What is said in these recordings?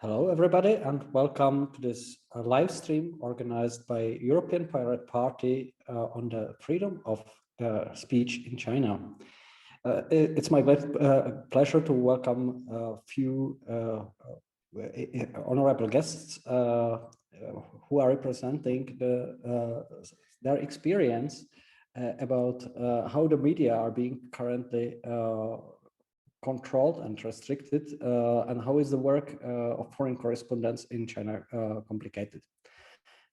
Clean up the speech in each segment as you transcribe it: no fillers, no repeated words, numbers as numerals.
Hello, everybody, and welcome to this live stream organized by European Pirate Party on the freedom of speech in China. It's my pleasure to welcome a few honorable guests who are representing their experience about how the media are being currently controlled and restricted, and how is the work of foreign correspondents in China complicated.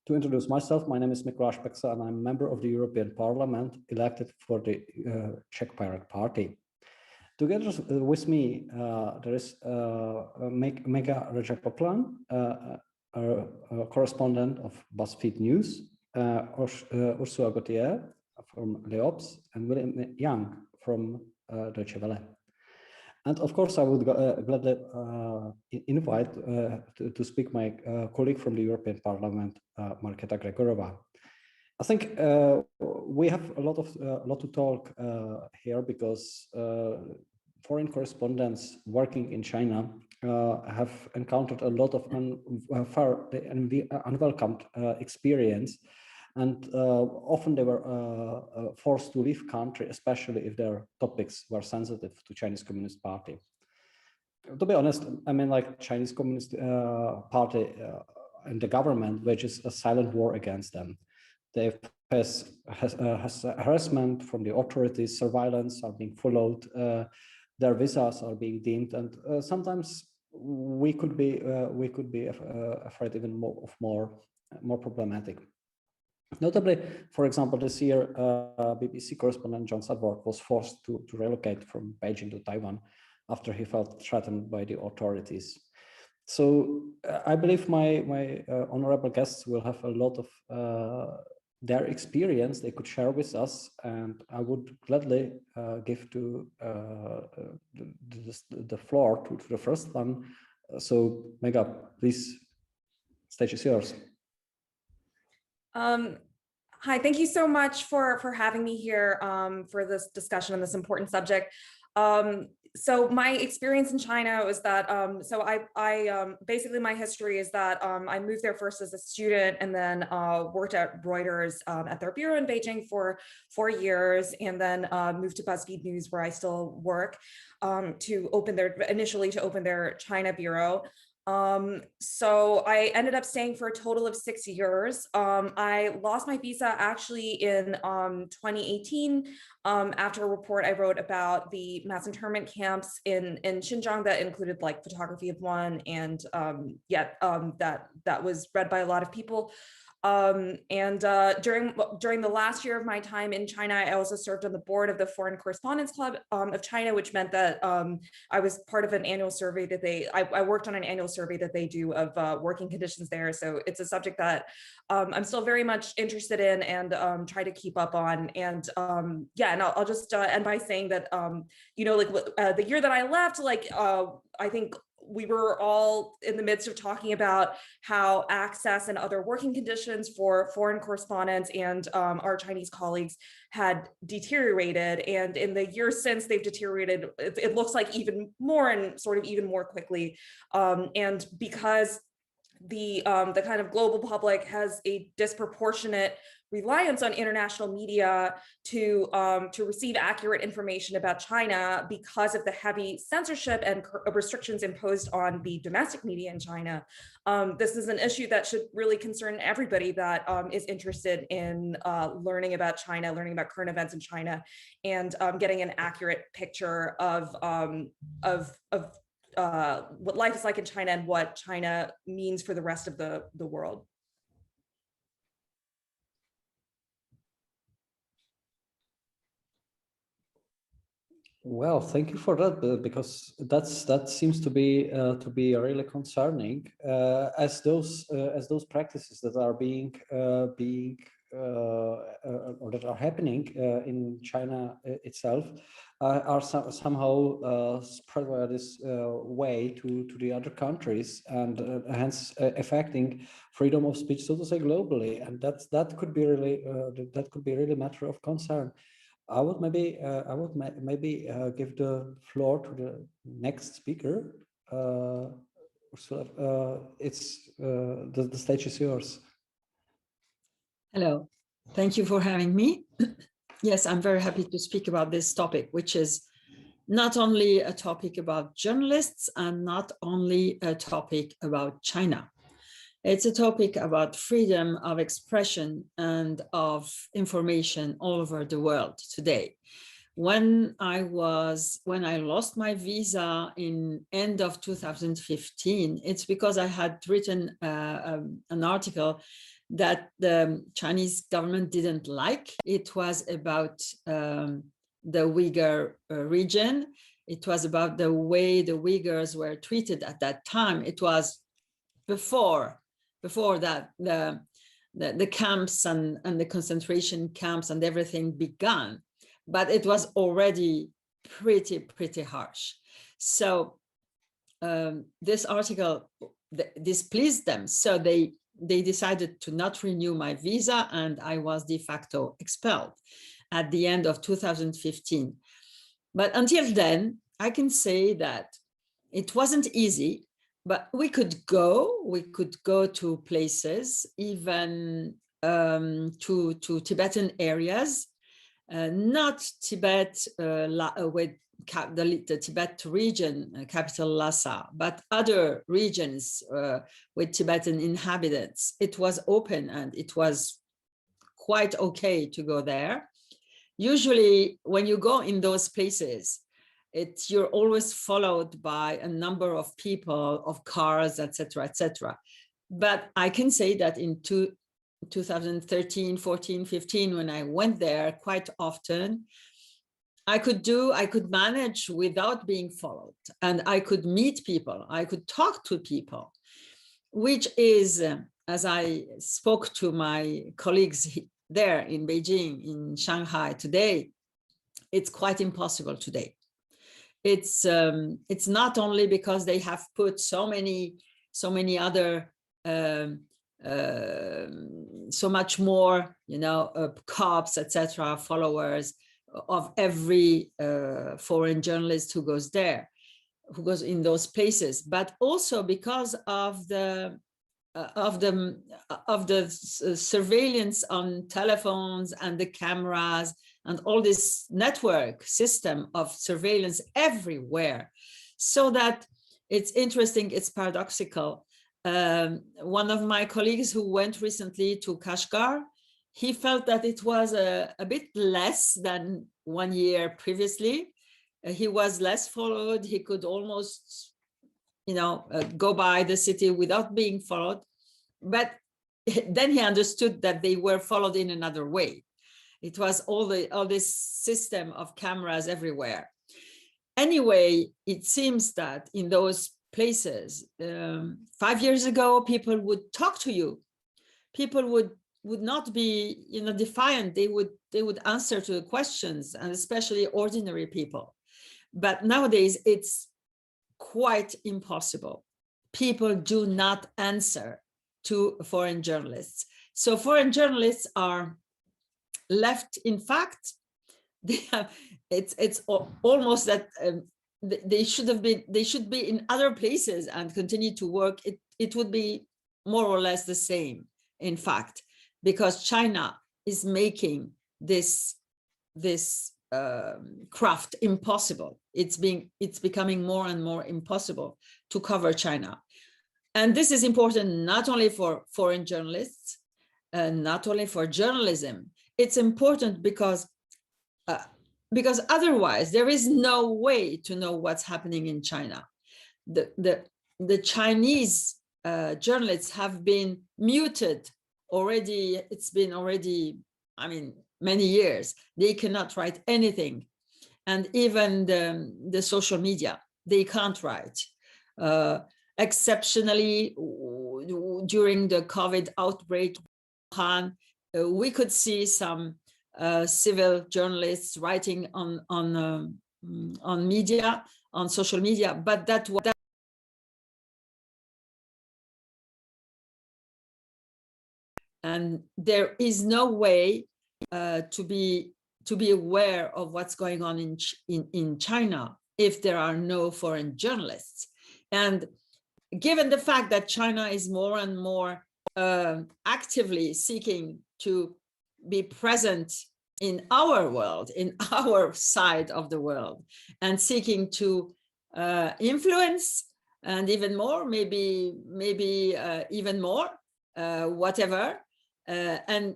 To introduce myself, my name is Mikuláš Peksa, and I'm a member of the European Parliament elected for the Czech Pirate Party. Together with me, there is Megha Rajagopalan, a correspondent of BuzzFeed News, Ursula Gauthier from L'Obs, and William Young from Deutsche Welle. And of course, I would gladly invite to speak my colleague from the European Parliament, Markéta Gregorová. I think we have a lot to talk here because foreign correspondents working in China have encountered a lot of unwelcome experience. And often they were forced to leave country, especially if their topics were sensitive to Chinese Communist Party. To be honest, I mean, like Chinese Communist Party and the government wages a silent war against them. They has harassment from the authorities, surveillance are being followed, their visas are being deemed, and sometimes we could be afraid even more problematic. Notably, for example, this year, BBC correspondent John Sudworth was forced to relocate from Beijing to Taiwan after he felt threatened by the authorities. So I believe my honorable guests will have a lot of their experience they could share with us, and I would gladly give to the floor to the first one. So Megha, please, stage is yours. Hi, thank you so much for having me here for this discussion on this important subject. So my experience in China was that, basically my history is that I moved there first as a student and then worked at Reuters at their bureau in Beijing for 4 years, and then moved to BuzzFeed News, where I still work, initially to open their China bureau. So I ended up staying for a total of 6 years. I lost my visa actually in 2018 after a report I wrote about the mass internment camps in Xinjiang that included like photography of one, and that was read by a lot of people. During the last year of my time in China, I also served on the board of the Foreign Correspondents Club of China, which meant that I was part of an annual survey that I worked on an annual survey that they do of working conditions there. So it's a subject that I'm still very much interested in and try to keep up on. And and I'll just end by saying that, the year that I left, I think we were all in the midst of talking about how access and other working conditions for foreign correspondents and our Chinese colleagues had deteriorated. And in the years since, they've deteriorated, it looks like even more and sort of even more quickly. And because the kind of global public has a disproportionate reliance on international media to receive accurate information about China because of the heavy censorship and restrictions imposed on the domestic media in China. This is an issue that should really concern everybody that is interested in learning about China, learning about current events in China, and getting an accurate picture of what life is like in China and what China means for the rest of the world. Well, thank you for that, because that seems to be really concerning, as those practices that are or that are happening in China itself are somehow spread via this way to the other countries, and hence affecting freedom of speech, so to say, globally, and that could be really a matter of concern. I would maybe give the floor to the next speaker. Ursula, the stage is yours. Hello, thank you for having me. Yes, I'm very happy to speak about this topic, which is not only a topic about journalists and not only a topic about China. It's a topic about freedom of expression and of information all over the world today. When I lost my visa in end of 2015, it's because I had written an article that the Chinese government didn't like. It was about the Uyghur region. It was about the way the Uyghurs were treated at that time. It was before that the camps and the concentration camps and everything began, but it was already pretty harsh. So this article displeased them, so they decided to not renew my visa, and I was de facto expelled at the end of 2015. But until then, I can say that it wasn't easy, but we could go to places, even to Tibetan areas, not Tibet with the Tibet region, capital Lhasa, but other regions with Tibetan inhabitants. It was open and it was quite okay to go there. Usually when you go in those places, you're always followed by a number of people, of cars, etc., etc. But I can say that in 2013, 14, 15, when I went there quite often, I could manage without being followed, and I could meet people, I could talk to people, which is, as I spoke to my colleagues there in Beijing, in Shanghai today, it's quite impossible today. It's not only because they have put so many other so much more, cops, etc., followers of every foreign journalist who goes there, who goes in those places, but also because of the surveillance on telephones and the cameras and all this network system of surveillance everywhere. So that it's interesting, it's paradoxical. One of my colleagues who went recently to Kashgar, he felt that it was a bit less than 1 year previously. He was less followed. He could almost, go by the city without being followed. But then he understood that they were followed in another way. It was all this system of cameras everywhere. Anyway, it seems that in those places, 5 years ago, people would talk to you. People would not be, defiant. They would answer to the questions, and especially ordinary people. But nowadays, it's quite impossible. People do not answer to foreign journalists. So foreign journalists are left, in fact, it's almost that they should be in other places and continue to work. It would be more or less the same, in fact, because China is making this craft impossible. It's becoming more and more impossible to cover China. And this is important not only for foreign journalists, not only for journalism. It's important because otherwise there is no way to know what's happening in China. The Chinese journalists have been muted already. It's been already, many years. They cannot write anything. And even the social media, they can't write. Exceptionally, during the COVID outbreak, we could see some civil journalists writing on media, on social media, but that and there is no way to be to be aware of what's going on in China if there are no foreign journalists. And given the fact that China is more and more actively seeking to be present in our world, in our side of the world, and seeking to influence, and even more, maybe even more, whatever. And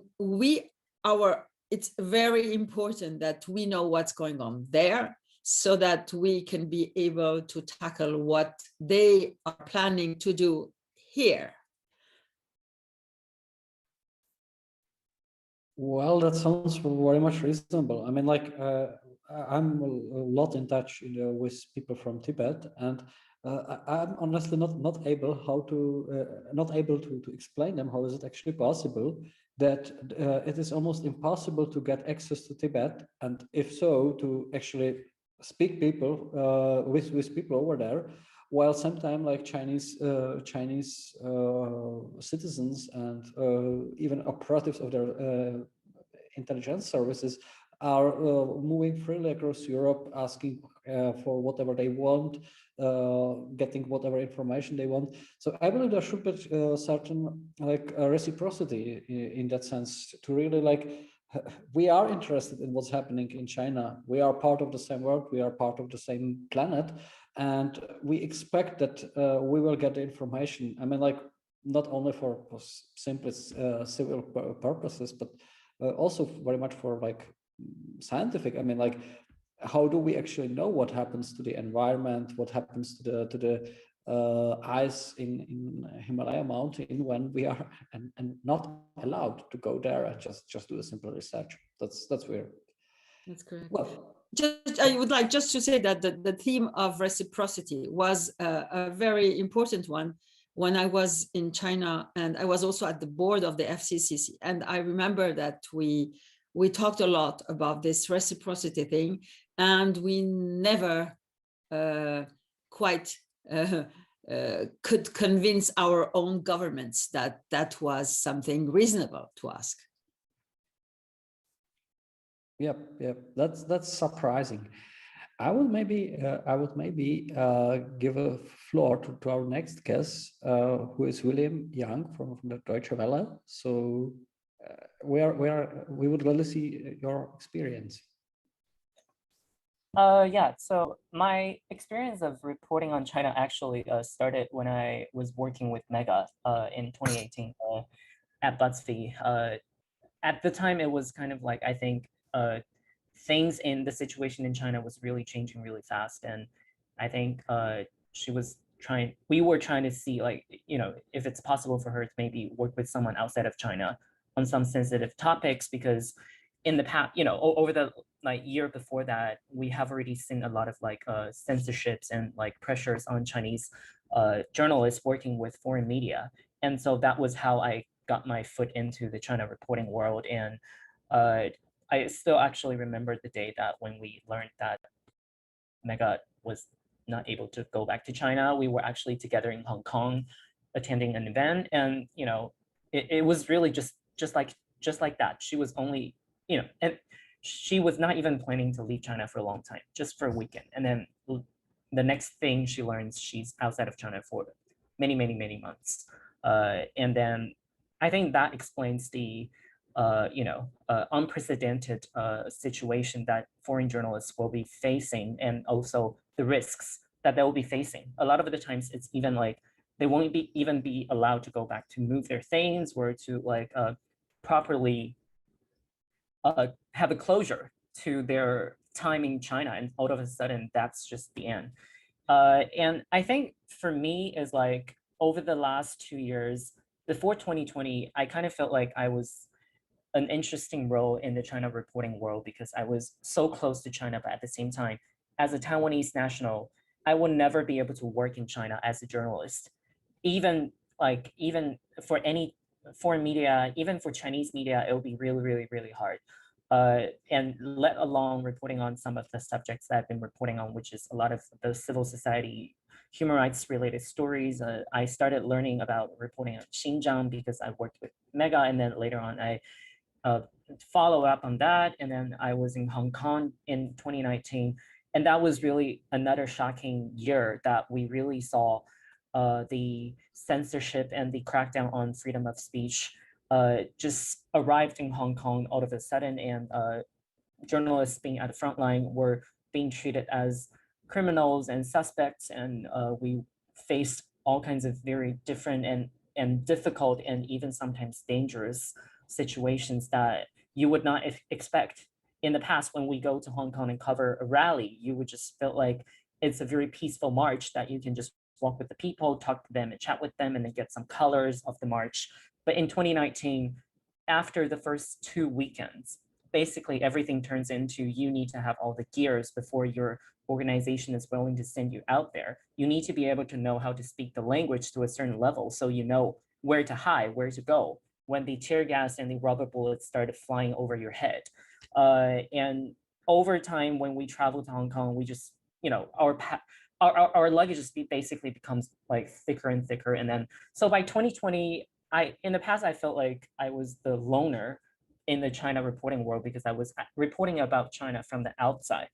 it's very important that we know what's going on there, so that we can be able to tackle what they are planning to do here. Well, that sounds very much reasonable. I mean, like, I'm a lot in touch, with people from Tibet, and I'm honestly not able to explain them how is it actually possible that it is almost impossible to get access to Tibet, and if so, to actually speak with people over there, while sometimes like Chinese citizens and even operatives of their intelligence services are moving freely across Europe, asking for whatever they want, getting whatever information they want. So I believe there should be certain like reciprocity in that sense, to really like, we are interested in what's happening in China. We are part of the same world. We are part of the same planet, and we expect that we will get the information. I mean, like, not only for simply civil purposes, but also very much for like scientific. I mean, like, how do we actually know what happens to the environment, what happens to the ice in Himalaya mountain when we are and not allowed to go there and just do a simple research. That's weird. That's correct. Well, I would like just to say that the theme of reciprocity was a very important one when I was in China, and I was also at the board of the FCCC. And I remember that we talked a lot about this reciprocity thing, and we never quite could convince our own governments that that was something reasonable to ask. Yep. That's surprising. I would maybe give a floor to our next guest, who is William Young from the Deutsche Welle. So we would really see your experience. Yeah, so my experience of reporting on China actually started when I was working with Megha in 2018 at BuzzFeed. At the time, it was kind of like, I think things in the situation in China was really changing really fast. And I think we were trying to see, like, if it's possible for her to maybe work with someone outside of China on some sensitive topics, because in the past, over the year before that, we have already seen a lot of censorships and pressures on Chinese journalists working with foreign media. And so that was how I got my foot into the China reporting world. And I still actually remember the day that when we learned that Megha was not able to go back to China. We were actually together in Hong Kong attending an event, and it was really just like that. She was only, and she was not even planning to leave China for a long time, just for a weekend. And then the next thing she learns, she's outside of China for many months. And then I think that explains the unprecedented situation that foreign journalists will be facing, and also the risks that they will be facing. A lot of the times, it's even like they won't even be allowed to go back to move their things or to properly have a closure to their time in China, and all of a sudden that's just the end. And I think for me is over the last 2 years, before 2020, I kind of felt like I was an interesting role in the China reporting world because I was so close to China, but at the same time, as a Taiwanese national, I would never be able to work in China as a journalist. Even for any foreign media, even for Chinese media, it would be really hard. And let alone reporting on some of the subjects that I've been reporting on, which is a lot of the civil society, human rights related stories. I started learning about reporting on Xinjiang because I worked with Megha, and then later on I follow up on that. And then I was in Hong Kong in 2019. And that was really another shocking year that we really saw the censorship and the crackdown on freedom of speech just arrived in Hong Kong all of a sudden, and journalists being at the front line were being treated as criminals and suspects, and we faced all kinds of very different and difficult and even sometimes dangerous situations that you would not expect. In the past, when we go to Hong Kong and cover a rally, you would just feel like it's a very peaceful march that you can just walk with the people, talk to them and chat with them and then get some colors of the march. But in 2019, after the first 2 weekends, basically everything turns into you need to have all the gears before your organization is willing to send you out there. You need to be able to know how to speak the language to a certain level so you know where to hide, where to go when the tear gas and the rubber bullets started flying over your head. And over time, when we travel to Hong Kong, we just, you know, our luggage just basically becomes like thicker and thicker. And then, so by 2020, in the past, I felt like I was the loner in the China reporting world because I was reporting about China from the outside.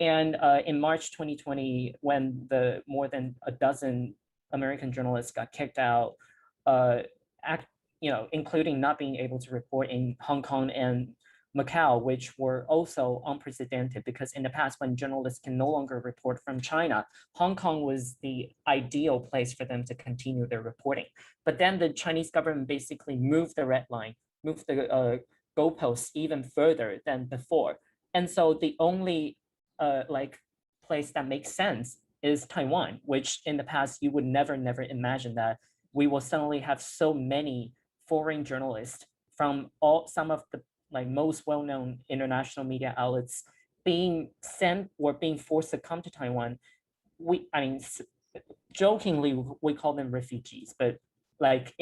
And in March 2020, when the more than a dozen American journalists got kicked out, you know, including not being able to report in Hong Kong and Macau, which were also unprecedented because in the past, when journalists can no longer report from China, Hong Kong was the ideal place for them to continue their reporting. But then the Chinese government basically moved the red line, moved the goalposts even further than before. And so the only like place that makes sense is Taiwan, which in the past you would never imagine that we will suddenly have so many foreign journalists from some of the like most well-known international media outlets being sent or being forced to come to Taiwan. I mean, jokingly, we call them refugees, but like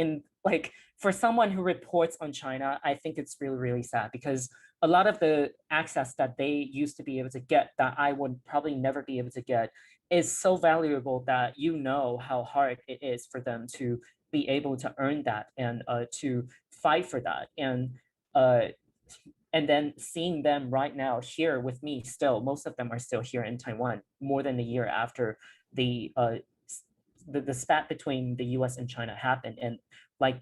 for someone who reports on China, I think it's really sad because a lot of the access that they used to be able to get that I would probably never be able to get is so valuable that you know how hard it is for them to be able to earn that and to fight for that. And then seeing them right now here with me still, most of them are still here in Taiwan more than a year after the spat between the US and China happened. And like,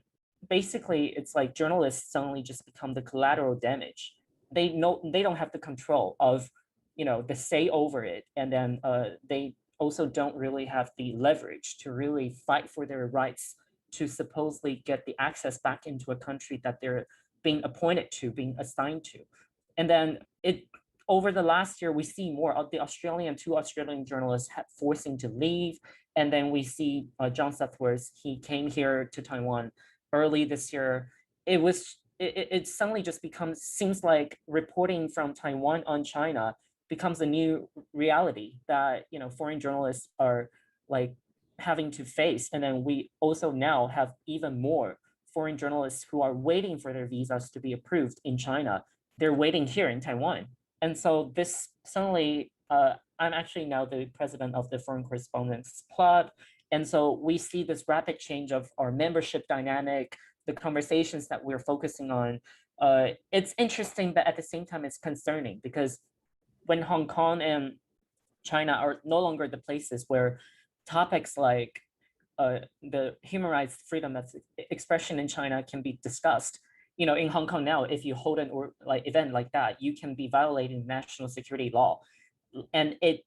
basically it's like journalists suddenly just become the collateral damage. They don't have the control of, you know, the say over it. And then they also don't really have the leverage to really fight for their rights to supposedly get the access back into a country that they're being appointed to, being assigned to. And then over the last year, we see more of the two Australian journalists forcing to leave. And then we see John Sethworth, he came here to Taiwan early this year. It suddenly just seems like reporting from Taiwan on China becomes a new reality that, you know, foreign journalists are like having to face. And then we also now have even more foreign journalists who are waiting for their visas to be approved in China. They're waiting here in Taiwan. And so this suddenly, I'm actually now the president of the Foreign Correspondents Club. And so we see this rapid change of our membership dynamic, the conversations that we're focusing on. It's interesting, but at the same time, it's concerning because when Hong Kong and China are no longer the places where topics like the human rights, freedom of expression in China can be discussed. You know, in Hong Kong now, if you hold an event like that, you can be violating national security law, and it's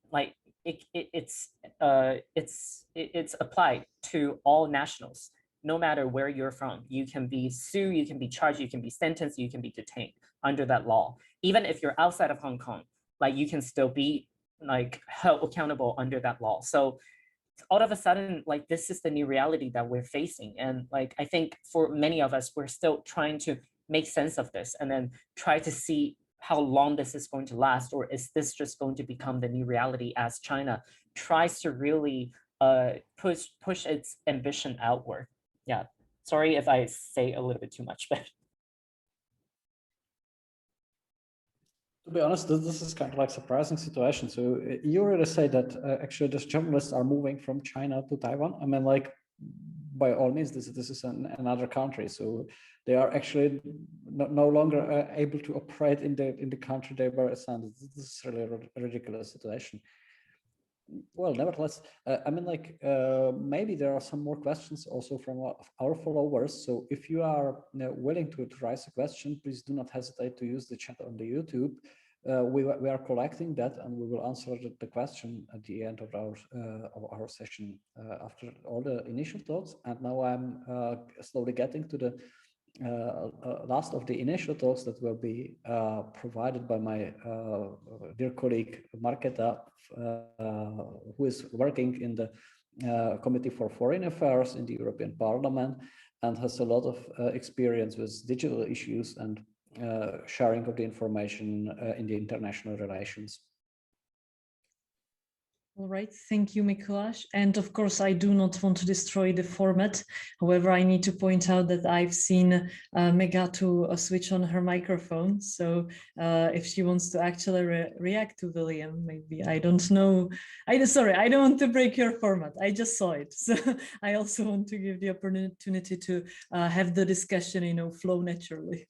applied to all nationals, no matter where you're from. You can be sued, you can be charged, you can be sentenced, you can be detained under that law. Even if you're outside of Hong Kong, like you can still be like held accountable under that law. So all of a sudden, like this is the new reality that we're facing. And like, I think for many of us, we're still trying to make sense of this and then try to see how long this is going to last, or is this just going to become the new reality as China tries to really push its ambition outward. Yeah, sorry if I say a little bit too much, but. To be honest, this is kind of like surprising situation. So you already say that actually these journalists are moving from China to Taiwan. I mean, like, by all means, this is another country, so they are actually no longer able to operate in the country they were assigned. This is really a ridiculous situation. Well, nevertheless, I mean, like, maybe there are some more questions also from our followers. So if you are willing to raise a question, please do not hesitate to use the chat on the YouTube. We are collecting that, and we will answer the question at the end of our session after all the initial talks. And now I'm slowly getting to the last of the initial talks that will be provided by my dear colleague Markéta, who is working in the Committee for Foreign Affairs in the European Parliament and has a lot of experience with digital issues and sharing of the information in the international relations. All right, thank you, Mikuláš. And of course, I do not want to destroy the format. However, I need to point out that I've seen Megha to switch on her microphone. So if she wants to actually react to William, maybe, I don't know. Sorry, I don't want to break your format. I just saw it. So I also want to give the opportunity to have the discussion, flow naturally.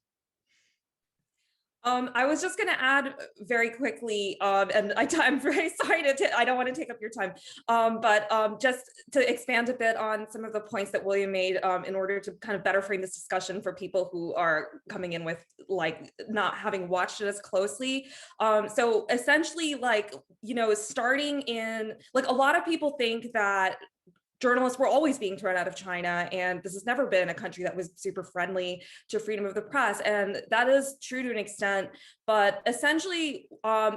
I was just going to add very quickly, and I'm very sorry I don't want to take up your time, but just to expand a bit on some of the points that William made in order to kind of better frame this discussion for people who are coming in with like not having watched it as closely. So essentially, like, starting in, like, a lot of people think that journalists were always being thrown out of China, and this has never been a country that was super friendly to freedom of the press, and that is true to an extent. But essentially,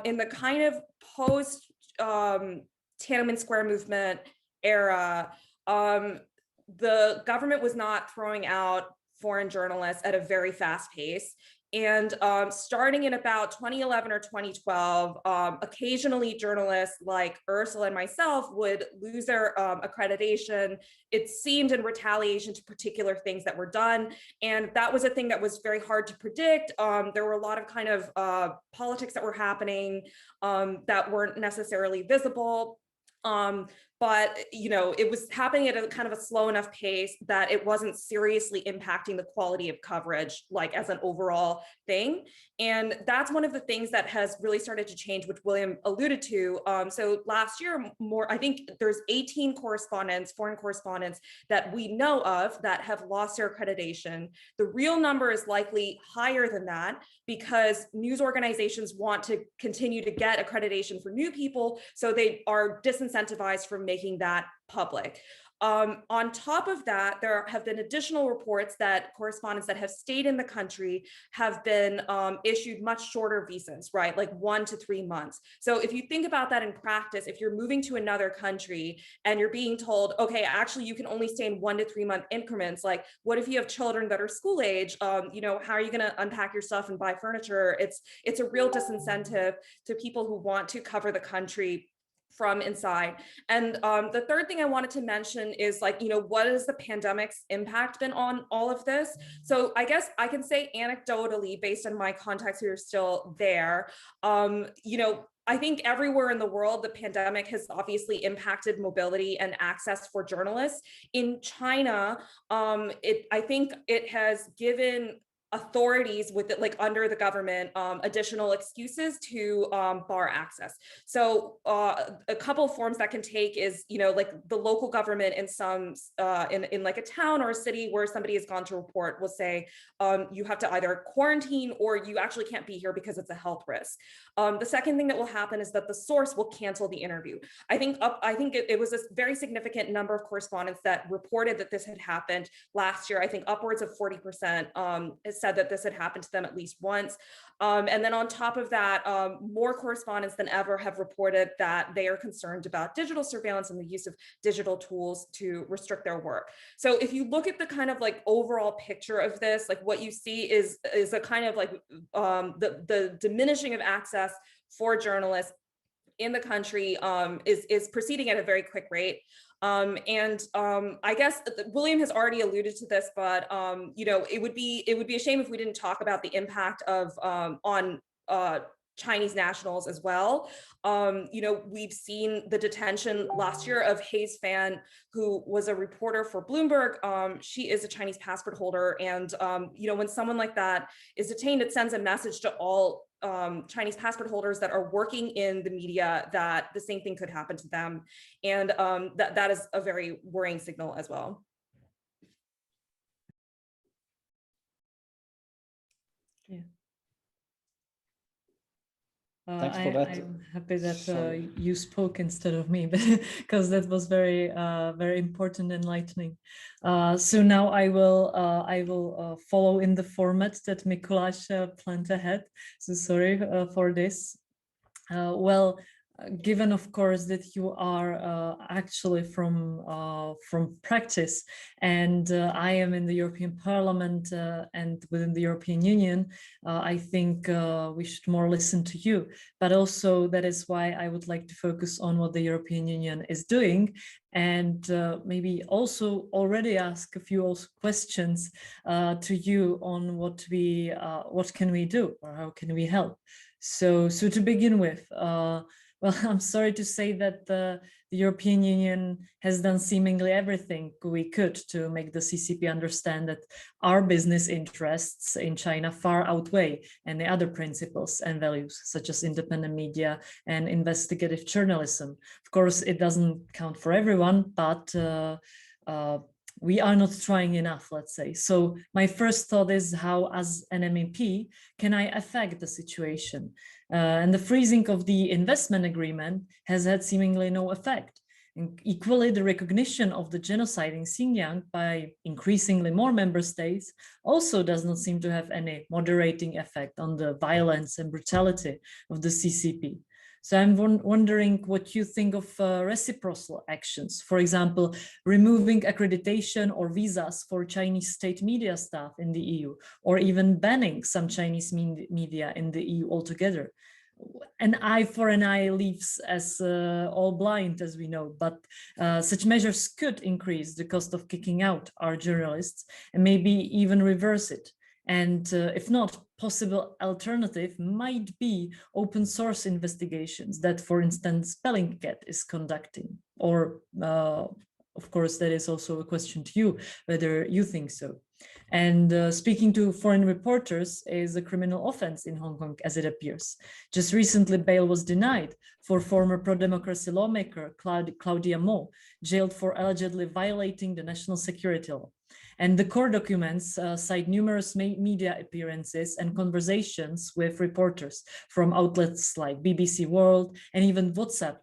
in the kind of post Tiananmen Square movement era, the government was not throwing out foreign journalists at a very fast pace. And starting in about 2011 or 2012, occasionally journalists like Ursula and myself would lose their accreditation. It seemed in retaliation to particular things that were done. And that was a thing that was very hard to predict. There were a lot of kind of politics that were happening that weren't necessarily visible. But it was happening at a kind of a slow enough pace that it wasn't seriously impacting the quality of coverage, like as an overall thing. And that's one of the things that has really started to change, which William alluded to. So last year, I think there's 18 correspondents, foreign correspondents that we know of that have lost their accreditation. The real number is likely higher than that because news organizations want to continue to get accreditation for new people, so they are disincentivized from making that public. On top of that, there have been additional reports that correspondents that have stayed in the country have been issued much shorter visas, right? Like 1 to 3 months. So if you think about that in practice, if you're moving to another country and you're being told, okay, actually you can only stay in 1 to 3 month increments. Like, what if you have children that are school age? How are you going to unpack your stuff and buy furniture? It's a real disincentive to people who want to cover the country from inside. And the third thing I wanted to mention is, like, what has the pandemic's impact been on all of this? So I guess I can say anecdotally, based on my contacts who are still there, I think everywhere in the world, the pandemic has obviously impacted mobility and access for journalists. In China, I think it has given authorities with it, like under the government, additional excuses to bar access. So a couple of forms that can take is, like the local government in some in like a town or a city where somebody has gone to report will say you have to either quarantine or you actually can't be here because it's a health risk. The second thing that will happen is that the source will cancel the interview. I think it was a very significant number of correspondents that reported that this had happened last year. I think upwards of 40% said that this had happened to them at least once. And then on top of that, more correspondents than ever have reported that they are concerned about digital surveillance and the use of digital tools to restrict their work. So if you look at the kind of like overall picture of this, like what you see is a kind of like the diminishing of access for journalists in the country is proceeding at a very quick rate. I guess William has already alluded to this, but it would be a shame if we didn't talk about the impact of on Chinese nationals as well. We've seen the detention last year of Hayes Fan, who was a reporter for Bloomberg. She is a Chinese passport holder. And, when someone like that is detained, it sends a message to all Chinese passport holders that are working in the media that the same thing could happen to them. And that is a very worrying signal as well. Yeah. Thanks for that. I'm happy that you spoke instead of me, because that was very, very important, enlightening. So now I will follow in the format that Mikuláš planned ahead. So sorry for this. Given, of course, that you are actually from practice, and I am in the European Parliament and within the European Union, I think we should more listen to you. But also that is why I would like to focus on what the European Union is doing, and maybe also already ask a few questions to you on what can we do, or how can we help. So to begin with. Well, I'm sorry to say that the European Union has done seemingly everything we could to make the CCP understand that our business interests in China far outweigh any other principles and values, such as independent media and investigative journalism. Of course, it doesn't count for everyone, but we are not trying enough, let's say. So my first thought is, how, as an MEP, can I affect the situation? And the freezing of the investment agreement has had seemingly no effect. And equally, the recognition of the genocide in Xinjiang by increasingly more member states also does not seem to have any moderating effect on the violence and brutality of the CCP. So I'm wondering what you think of reciprocal actions, for example, removing accreditation or visas for Chinese state media staff in the EU, or even banning some Chinese media in the EU altogether. An eye for an eye leaves us all blind, as we know, but such measures could increase the cost of kicking out our journalists and maybe even reverse it. And if not, possible alternative might be open source investigations that, for instance, Bellingcat is conducting. Or, of course, that is also a question to you, whether you think so. And speaking to foreign reporters is a criminal offense in Hong Kong, as it appears. Just recently, bail was denied for former pro-democracy lawmaker Claudia Mo, jailed for allegedly violating the national security law. And the court documents cite numerous media appearances and conversations with reporters from outlets like BBC World and even WhatsApp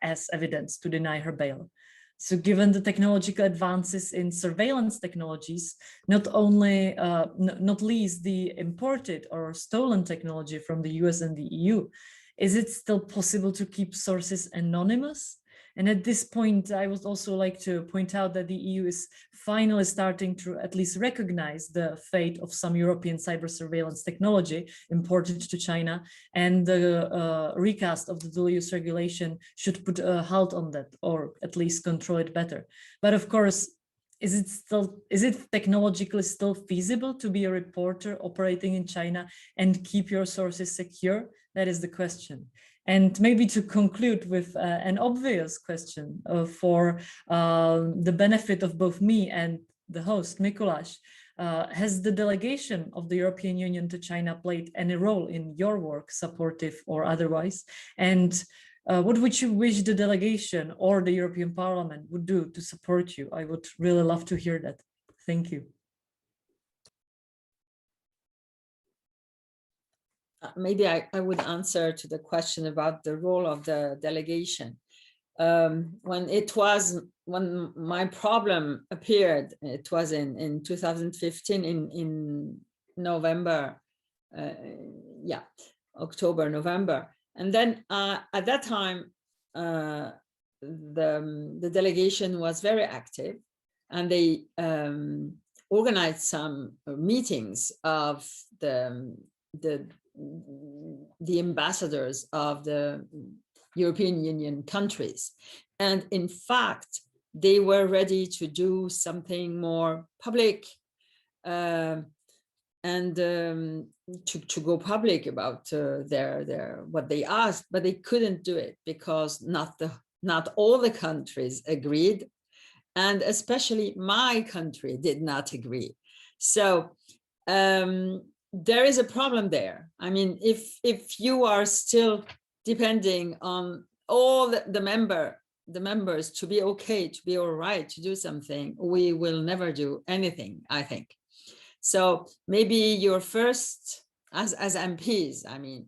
as evidence to deny her bail. So given the technological advances in surveillance technologies, not least the imported or stolen technology from the US and the EU, is it still possible to keep sources anonymous? And at this point, I would also like to point out that the EU is finally starting to at least recognize the fate of some European cyber surveillance technology imported to China, and the recast of the dual use regulation should put a halt on that, or at least control it better. But of course, is it technologically still feasible to be a reporter operating in China and keep your sources secure? That is the question. And maybe to conclude with an obvious question for the benefit of both me and the host, Mikuláš, has the delegation of the European Union to China played any role in your work, supportive or otherwise? And what would you wish the delegation or the European Parliament would do to support you? I would really love to hear that. Thank you. Maybe I would answer to the question about the role of the delegation. When my problem appeared, it was in 2015 in November, October, November. And then at that time, the delegation was very active, and they organized some meetings of the ambassadors of the European Union countries. And in fact, they were ready to do something more public, and to go public about their what they asked, but they couldn't do it because not all the countries agreed, and especially my country did not agree. So there is a problem there. I mean, if you are still depending on all the members to be okay, to be all right, to do something, we will never do anything, I think. So maybe your first, as MPs, I mean,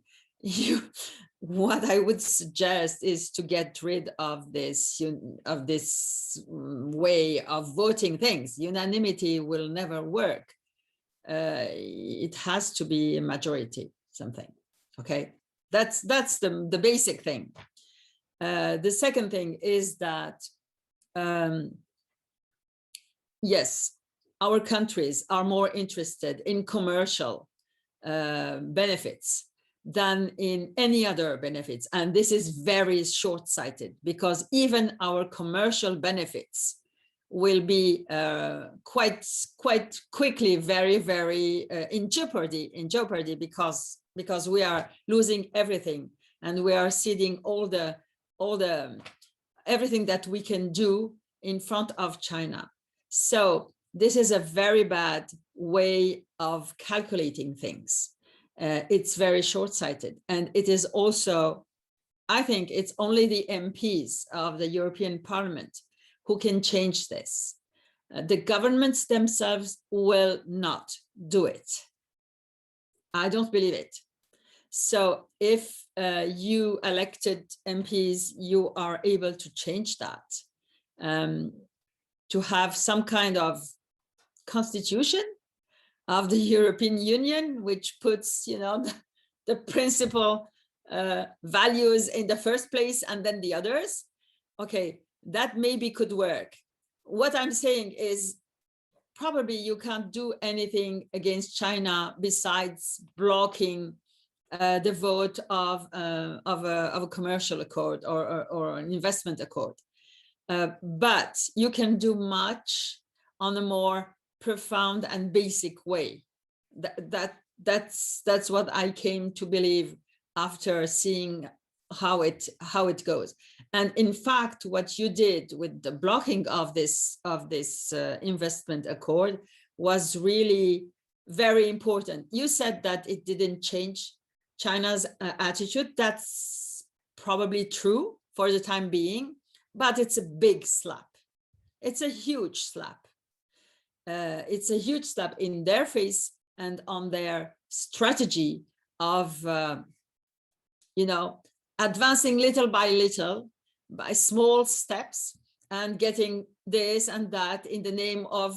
what I would suggest is to get rid of this way of voting things. Unanimity will never work. It has to be a majority, something. Okay, that's the basic thing. The second thing is that yes, our countries are more interested in commercial benefits than in any other benefits. And this is very short-sighted, because even our commercial benefits will be quite quickly very in jeopardy because we are losing everything, and we are ceding all the everything that we can do in front of China. So this is a very bad way of calculating things. It's very short-sighted, and it is also, I think it's only the MPs of the European Parliament who can change this. The governments themselves will not do it. I don't believe it. So if you elected MPs, you are able to change that, to have some kind of constitution of the European Union, which puts, the principal values in the first place and then the others. Okay, that maybe could work. What I'm saying is probably you can't do anything against China besides blocking the vote of a commercial accord or an investment accord. But you can do much on a more profound and basic way. That's what I came to believe after seeing how it goes. And in fact, what you did with the blocking of this investment accord was really very important. You said that it didn't change China's attitude. That's probably true for the time being, but it's a big slap. It's a huge slap. It's a huge slap in their face and on their strategy of, advancing little by little, by small steps, and getting this and that in the name of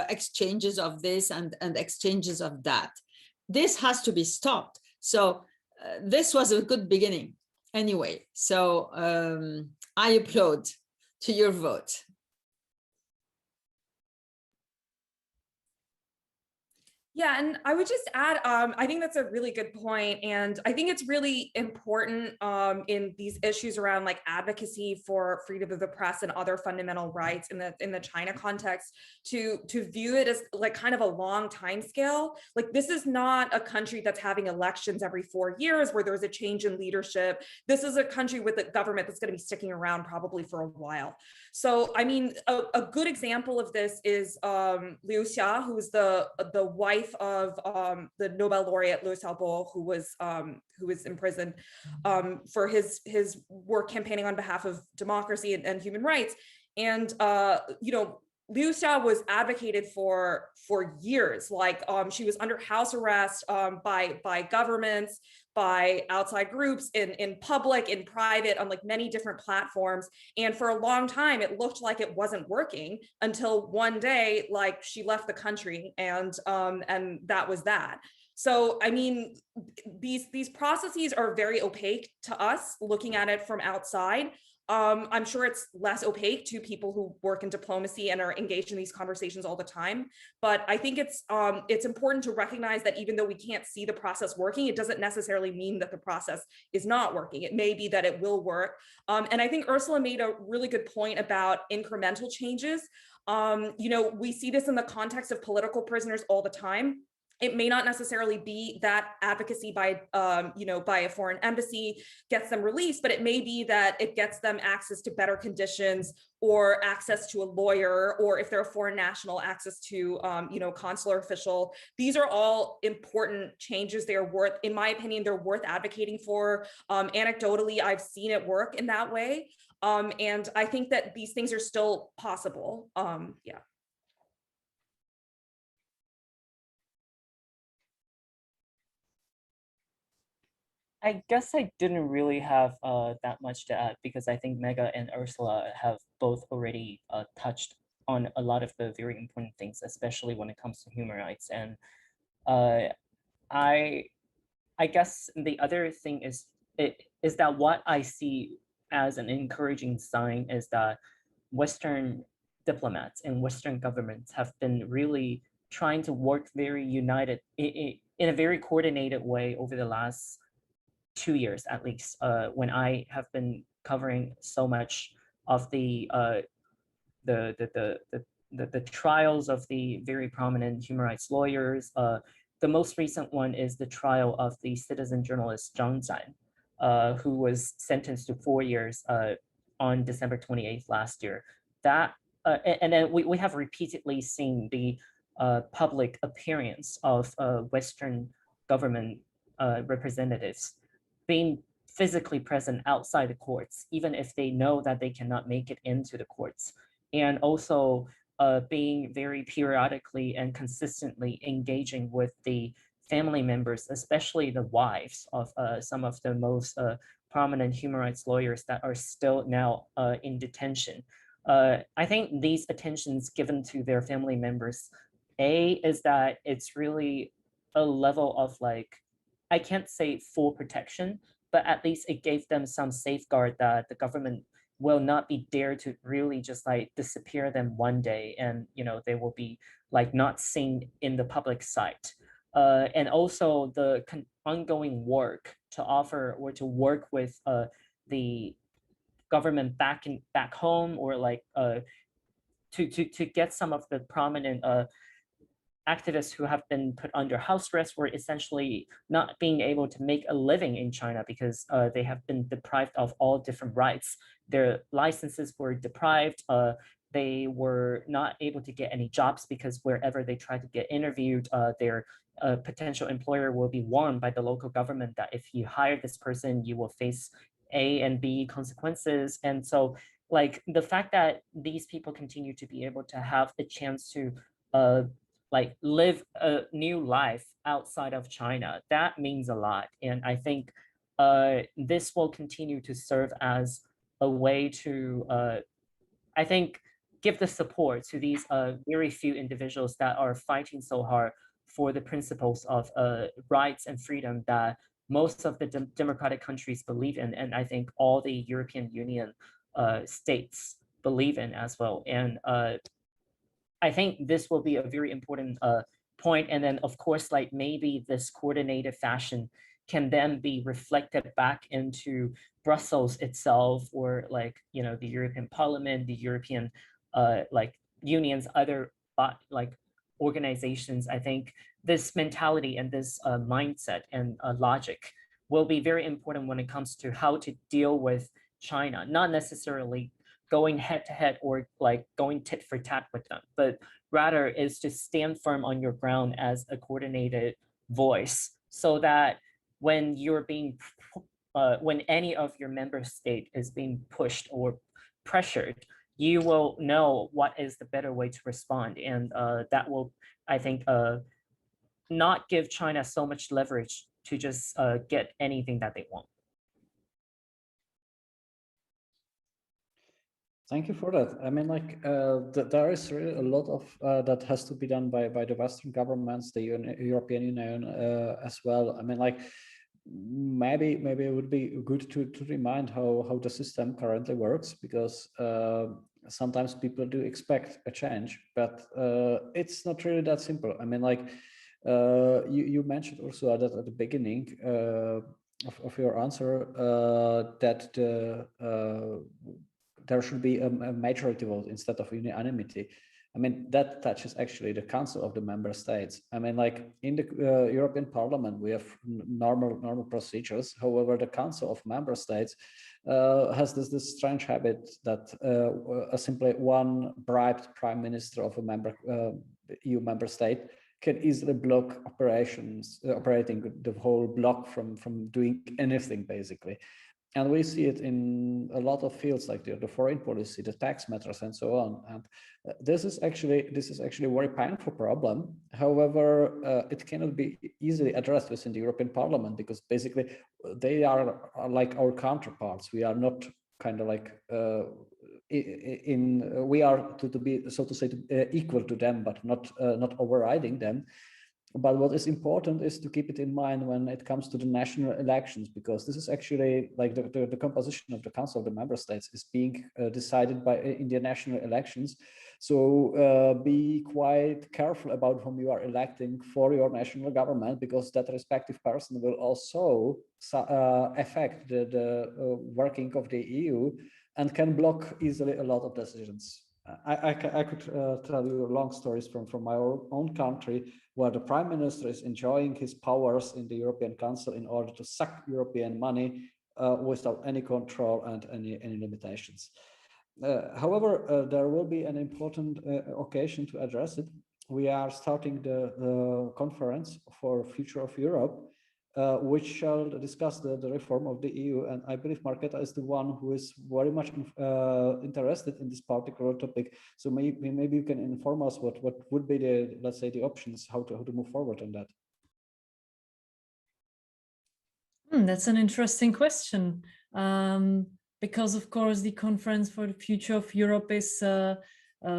exchanges of this and exchanges of that. This has to be stopped. So this was a good beginning anyway. So I applaud to your vote. Yeah, and I would just add, I think that's a really good point. And I think it's really important in these issues around like advocacy for freedom of the press and other fundamental rights in the China context to view it as like kind of a long time scale. Like this is not a country that's having elections every 4 years where there's a change in leadership. This is a country with a government that's going to be sticking around probably for a while. So, I mean, a good example of this is Liu Xia, who's the wife of the Nobel laureate Liu Xiaobo, who was imprisoned for his work campaigning on behalf of democracy and human rights. And Liu Xia was advocated for years. Like she was under house arrest by governments, by outside groups, in public, in private, on like many different platforms. And for a long time, it looked like it wasn't working until one day, like she left the country, and that was that. So, I mean, these processes are very opaque to us looking at it from outside. I'm sure it's less opaque to people who work in diplomacy and are engaged in these conversations all the time. But I think it's important to recognize that even though we can't see the process working, it doesn't necessarily mean that the process is not working. It may be that it will work. And I think Ursula made a really good point about incremental changes. We see this in the context of political prisoners all the time. it may not necessarily be that advocacy by, by a foreign embassy gets them released, but it may be that it gets them access to better conditions or access to a lawyer, or if they're a foreign national, access to, consular official. These are all important changes. They're worth, in my opinion, they're worth advocating for. Anecdotally, I've seen it work in that way. And I think that these things are still possible. Yeah. I guess I didn't really have that much to add, because I think Megha and Ursula have both already touched on a lot of the very important things, especially when it comes to human rights. And I guess the other thing is that what I see as an encouraging sign is that Western diplomats and Western governments have been really trying to work very united in a very coordinated way over the last 2 years, at least, when I have been covering so much of the trials of the very prominent human rights lawyers. The most recent one is the trial of the citizen journalist Zhang Zhan, who was sentenced to 4 years on December 28th last year. That and then we have repeatedly seen the public appearance of Western government representatives being physically present outside the courts, even if they know that they cannot make it into the courts, and also being very periodically and consistently engaging with the family members, especially the wives of some of the most prominent human rights lawyers that are still now in detention. I think these attentions given to their family members, is that it's really a level of, like, I can't say full protection, but at least it gave them some safeguard that the government will not be dared to really just like disappear them one day, and they will be like not seen in the public sight. And also the ongoing work to offer or to work with the government back home, or like to get some of the prominent activists who have been put under house arrest were essentially not being able to make a living in China because they have been deprived of all different rights. Their licenses were deprived. They were not able to get any jobs because wherever they tried to get interviewed, their potential employer will be warned by the local government that if you hire this person, you will face A and B consequences. And so, like, the fact that these people continue to be able to have the chance to like live a new life outside of China, that means a lot. And I think this will continue to serve as a way to, I think, give the support to these very few individuals that are fighting so hard for the principles of rights and freedom that most of the democratic countries believe in, and I think all the European Union states believe in as well. And I think this will be a very important point. And then, of course, like maybe this coordinated fashion can then be reflected back into Brussels itself, or like, the European Parliament, the European like unions, other like organizations. I think this mentality and this mindset and logic will be very important when it comes to how to deal with China, not necessarily going head to head or like going tit for tat with them, but rather is to stand firm on your ground as a coordinated voice, so that when you're being, when any of your member state is being pushed or pressured, you will know what is the better way to respond. And that will, I think, not give China so much leverage to just get anything that they want. Thank you for that. I mean, like, there is really a lot of that has to be done by the Western governments, the European Union as well. I mean, like, maybe it would be good to remind how the system currently works, because sometimes people do expect a change, but it's not really that simple. I mean, like, you mentioned also that at the beginning of your answer that there should be a majority vote instead of unanimity. I mean, that touches actually the Council of the Member States. I mean, like in the European Parliament, we have normal procedures. However, the Council of Member States has this strange habit that simply one bribed prime minister of a EU member state can easily block operating the whole bloc from doing anything, basically. And we see it in a lot of fields, like the foreign policy, the tax matters, and so on. And this is actually a very painful problem. However, it cannot be easily addressed within the European Parliament, because basically they are like our counterparts. We are not kind of like we are to be, so to say, equal to them, but not overriding them. But what is important is to keep it in mind when it comes to the national elections, because this is actually like the composition of the Council of the Member States is being decided in the national elections. So be quite careful about whom you are electing for your national government, because that respective person will also affect the working of the EU and can block easily a lot of decisions. I could tell you long stories from my own country, where the prime minister is enjoying his powers in the European Council in order to suck European money without any control and any limitations. However, there will be an important occasion to address it. We are starting the conference for Future of Europe, which shall discuss the reform of the EU. And I believe Markéta is the one who is very much interested in this particular topic. So maybe you can inform us what would be the, let's say, the options, how to move forward on that. That's an interesting question. Because of course the Conference for the Future of Europe is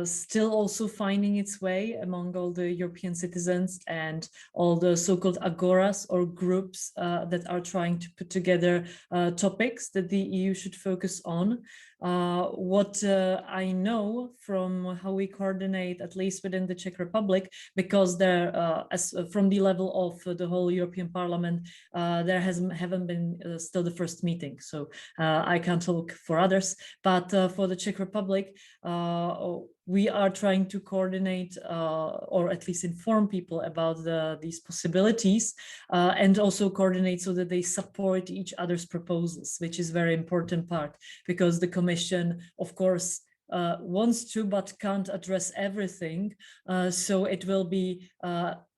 still also finding its way among all the European citizens and all the so-called agoras or groups that are trying to put together topics that the EU should focus on. What I know from how we coordinate, at least within the Czech Republic, because there, from the level of the whole European Parliament, there haven't been still the first meeting, so I can't talk for others. But for the Czech Republic, we are trying to coordinate or at least inform people about these possibilities and also coordinate so that they support each other's proposals, which is a very important part, because the Commission, of course, wants to but can't address everything. So it will be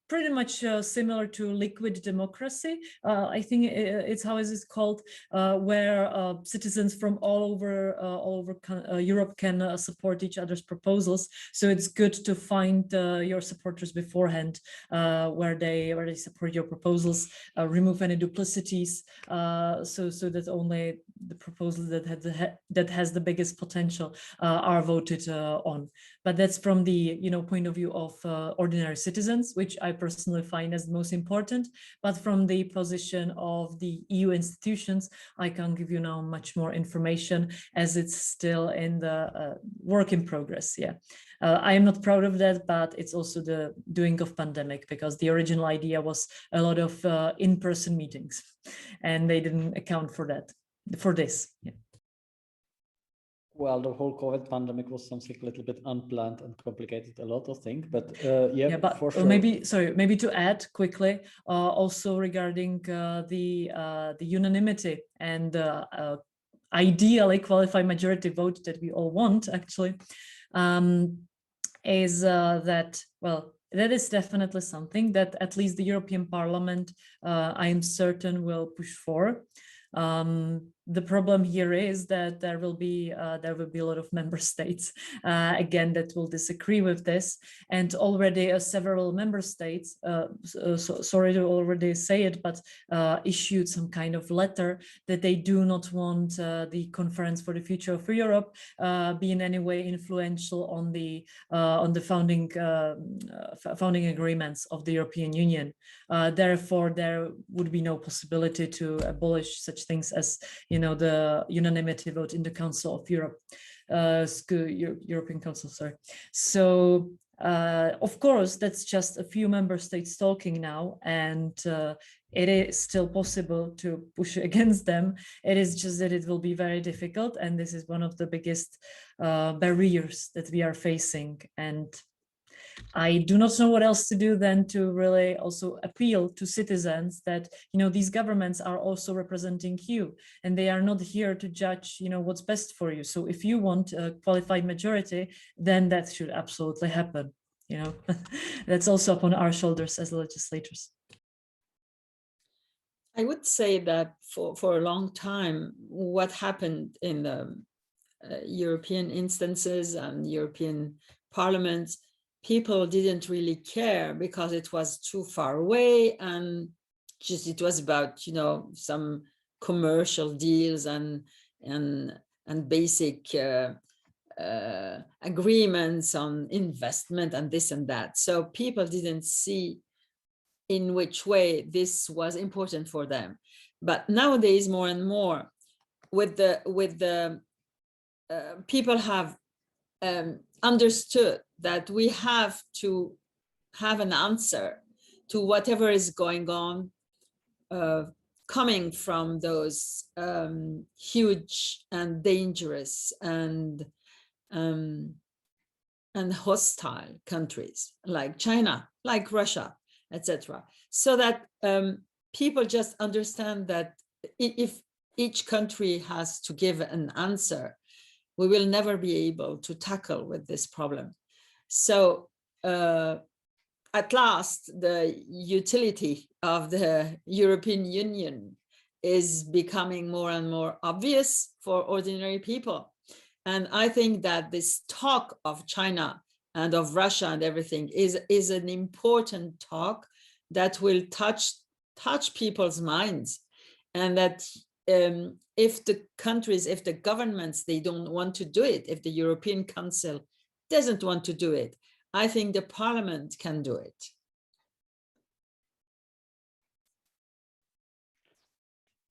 pretty much similar to liquid democracy. I think it's how is it called, where citizens from all over Europe can support each other's proposals. So it's good to find your supporters beforehand, where they support your proposals, remove any duplicities, so that only the proposals that has the biggest potential are voted on. But that's from the point of view of ordinary citizens, which I personally find as the most important. But from the position of the EU institutions, I can give you now much more information, as it's still in the work in progress. Yeah, I am not proud of that, but it's also the doing of pandemic, because the original idea was a lot of in-person meetings, and they didn't account for that, for this. Yeah. Well, the whole COVID pandemic was something a little bit unplanned and complicated a lot of things, but yeah, but for sure. Maybe to add quickly, also regarding the unanimity and ideally qualified majority vote that we all want, actually, is that, well, that is definitely something that at least the European Parliament, I am certain, will push for. The problem here is that there will be a lot of member states again that will disagree with this, and already several member states, sorry to already say it, but issued some kind of letter that they do not want the Conference for the Future of Europe be in any way influential on the founding agreements of the European Union. Therefore, there would be no possibility to abolish such things as the unanimity vote in the Council of Europe, European Council, sorry. So of course, that's just a few member states talking now, and it is still possible to push against them. It is just that it will be very difficult, and this is one of the biggest barriers that we are facing. And I do not know what else to do than to really also appeal to citizens that, these governments are also representing you, and they are not here to judge, what's best for you. So if you want a qualified majority, then that should absolutely happen. That's also upon our shoulders as legislators. I would say that for a long time, what happened in the European instances and European parliaments, people didn't really care because it was too far away, and just it was about some commercial deals and basic agreements on investment and this and that. So people didn't see in which way this was important for them. But nowadays, more and more, with the people have understood that we have to have an answer to whatever is going on, coming from those huge and dangerous and hostile countries like China, like Russia, etc. So that people just understand that if each country has to give an answer, we will never be able to tackle with this problem. So at last, the utility of the European Union is becoming more and more obvious for ordinary people. And I think that this talk of China and of Russia and everything is an important talk that will touch people's minds, and that if the countries, if the governments, they don't want to do it, if the European Council doesn't want to do it, I think the Parliament can do it.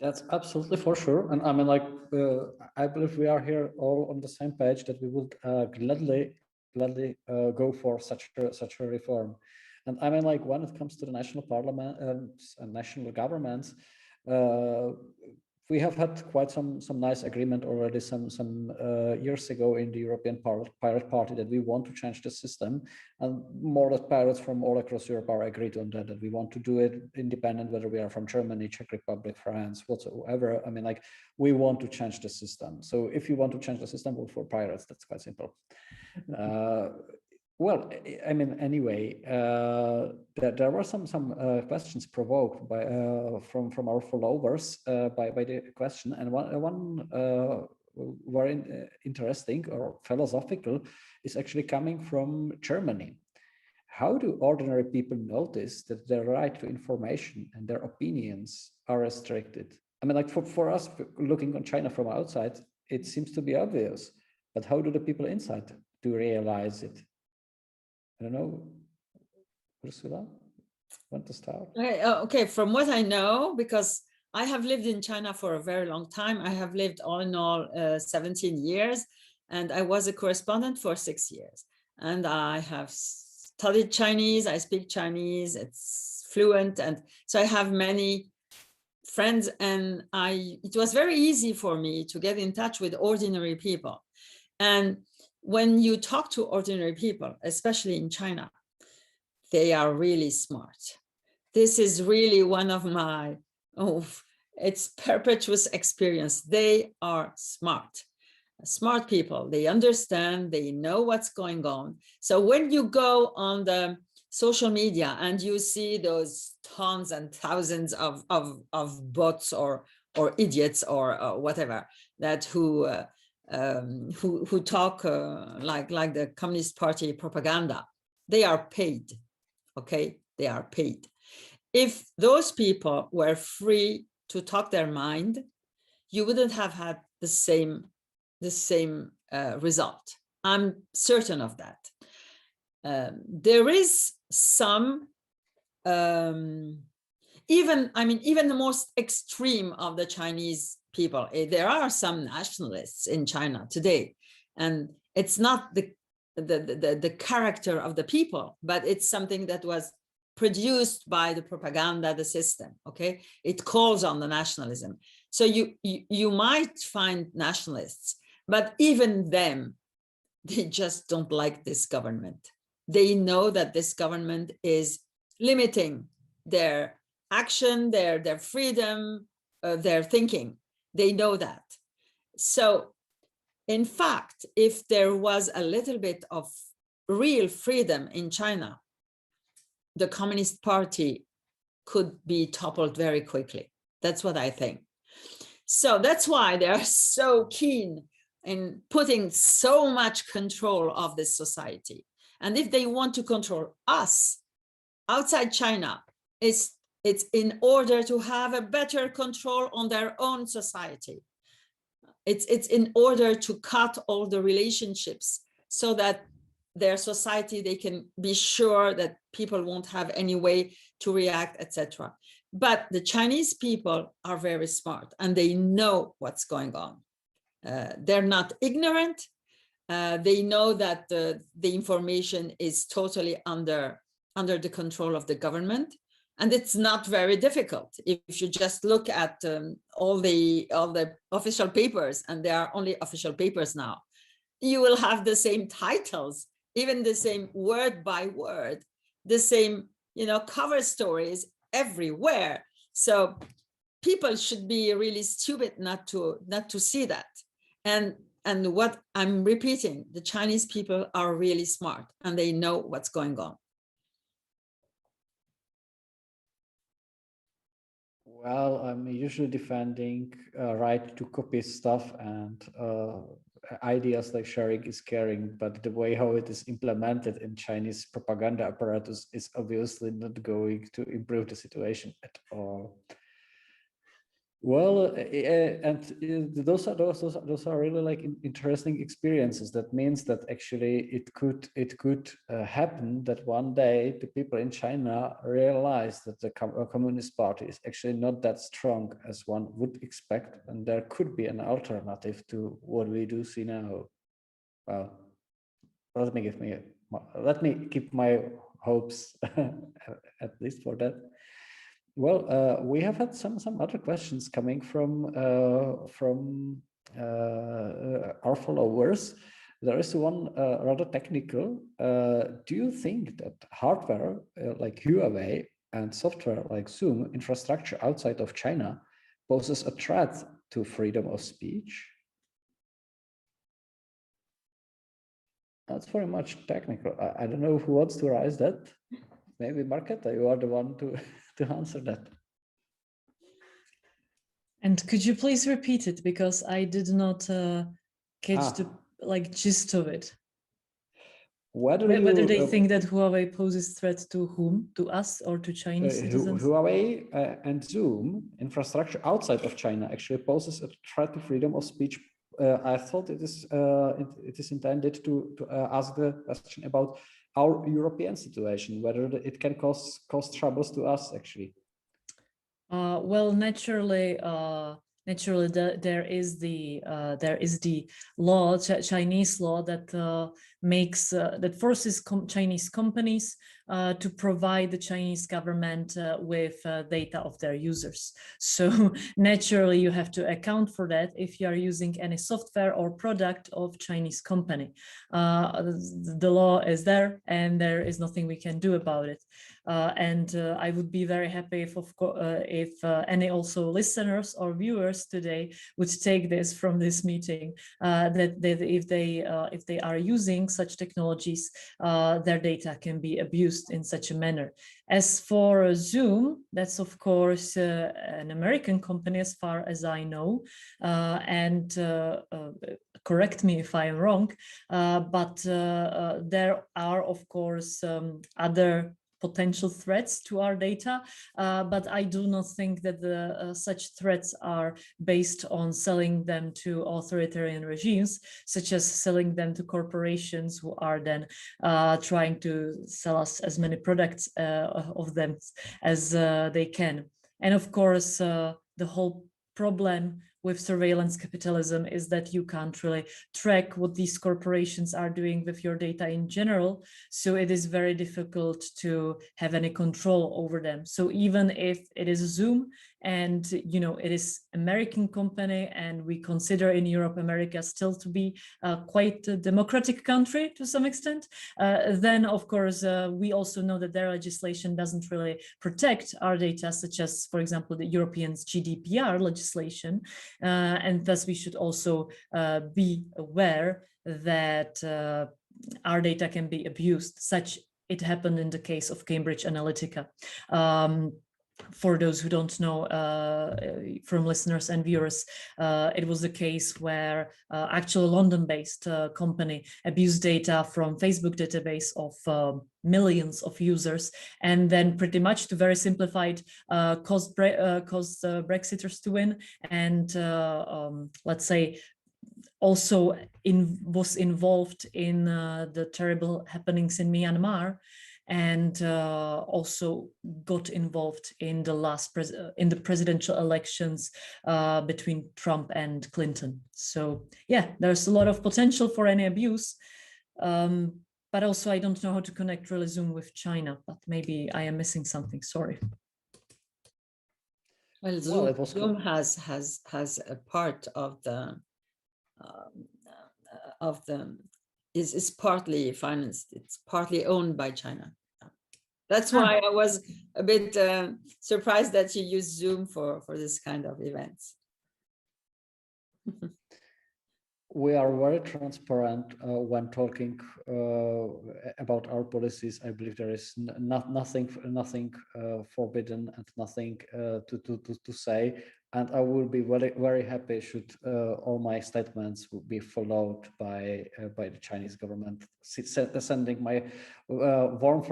That's absolutely for sure. And I mean, like, I believe we are here all on the same page that we would gladly go for such a reform. And I mean, like, when it comes to the national parliament and national governments, we have had quite some nice agreement already some years ago in the European Pirate Party that we want to change the system, and more or less pirates from all across Europe are agreed on that we want to do it independent, whether we are from Germany, Czech Republic, France, whatsoever. I mean, like, we want to change the system. So if you want to change the system, vote for pirates. That's quite simple. Well, I mean, anyway, there were some questions provoked by from our followers by the question, and one very interesting or philosophical is actually coming from Germany. How do ordinary people notice that their right to information and their opinions are restricted? I mean, like, for us looking on China from outside, it seems to be obvious, but how do the people inside do realize it? I don't know, Ursula, want to start? Okay, from what I know, because I have lived in China for a very long time. I have lived all in all 17 years, and I was a correspondent for 6 years. And I have studied Chinese, I speak Chinese, it's fluent. And so I have many friends, and it was very easy for me to get in touch with ordinary people. And when you talk to ordinary people, especially in China, they are really smart. This is really one of my, it's perpetuous experience. They are smart people. They understand, they know what's going on. So when you go on the social media and you see those tons and thousands of bots or idiots or whatever, that who talk like the Communist Party propaganda, they are paid, okay? They are paid. If those people were free to talk their mind, you wouldn't have had the same result. I'm certain of that. There is some, even the most extreme of the Chinese people, there are some nationalists in China today, and it's not the character of the people, but it's something that was produced by the propaganda, the system, okay? It calls on the nationalism. So you might find nationalists, but even them, they just don't like this government. they know that this government is limiting their action, their freedom, their thinking. They know that. So, in fact, if there was a little bit of real freedom in China, the Communist Party could be toppled very quickly. That's what I think. So that's why they are so keen in putting so much control of this society. And if they want to control us outside China, it's in order to have a better control on their own society. It's in order to cut all the relationships so that their society, they can be sure that people won't have any way to react, etc. But the Chinese people are very smart and they know what's going on. They're not ignorant. They know that the information is totally under the control of the government. And it's not very difficult. If you just look at all the official papers, and there are only official papers now, you will have the same titles, even the same word by word, the same, cover stories everywhere. So people should be really stupid not to see that. And what I'm repeating, the Chinese people are really smart and they know what's going on. Well, I'm usually defending right to copy stuff and ideas like sharing is caring, but the way how it is implemented in Chinese propaganda apparatus is obviously not going to improve the situation at all. Well, and those are really like interesting experiences. That means that actually it could happen that one day the people in China realize that the Communist Party is actually not that strong as one would expect, and there could be an alternative to what we do see now. Well, let me keep my hopes at least for that. Well, we have had some other questions coming from our followers. There is one rather technical. Do you think that hardware like Huawei and software like Zoom infrastructure outside of China poses a threat to freedom of speech? That's very much technical. I don't know who wants to raise that. Maybe Markéta, you are the one to answer that. And could you please repeat it, because I did not catch the gist of it. Whether they think that Huawei poses threat to whom? To us or to Chinese citizens? Huawei and Zoom infrastructure outside of China actually poses a threat to freedom of speech. I thought it is intended to ask the question about our European situation, whether it can cause troubles to us actually. Well, naturally, there is the law, Chinese law, that makes that forces Chinese companies to provide the Chinese government with data of their users. So naturally, you have to account for that if you are using any software or product of Chinese company. The law is there, and there is nothing we can do about it. And I would be very happy if any also listeners or viewers today would take this from this meeting, that if they are using such technologies, their data can be abused in such a manner. As for Zoom, that's of course an American company as far as I know, and correct me if I am wrong, but there are of course other potential threats to our data, but I do not think that such threats are based on selling them to authoritarian regimes, such as selling them to corporations who are then trying to sell us as many products of them as they can. And of course, the whole problem with surveillance capitalism is that you can't really track what these corporations are doing with your data in general. So it is very difficult to have any control over them. So even if it is Zoom and, you know, it is American company, and we consider in Europe, America still to be quite a democratic country to some extent, then of course, we also know that their legislation doesn't really protect our data, such as, for example, the Europeans' GDPR legislation. And thus we should also be aware that our data can be abused, such it happened in the case of Cambridge Analytica. For those who don't know, from listeners and viewers, it was a case where actually a London-based company abused data from Facebook database of millions of users, and then pretty much, to very simplified, caused Brexiters to win, and let's say also was involved in the terrible happenings in Myanmar, and also got involved in the presidential elections between Trump and Clinton. So yeah, there's a lot of potential for any abuse, but also I don't know how to connect really Zoom with China, but maybe I am missing something, sorry. Well, Zoom has a part of the is partly financed, it's partly owned by China. That's why I was a bit surprised that you use Zoom for this kind of events. We are very transparent when talking about our policies. I believe there is nothing forbidden and nothing to say. And I will be very happy should all my statements be followed by the Chinese government, sending my warm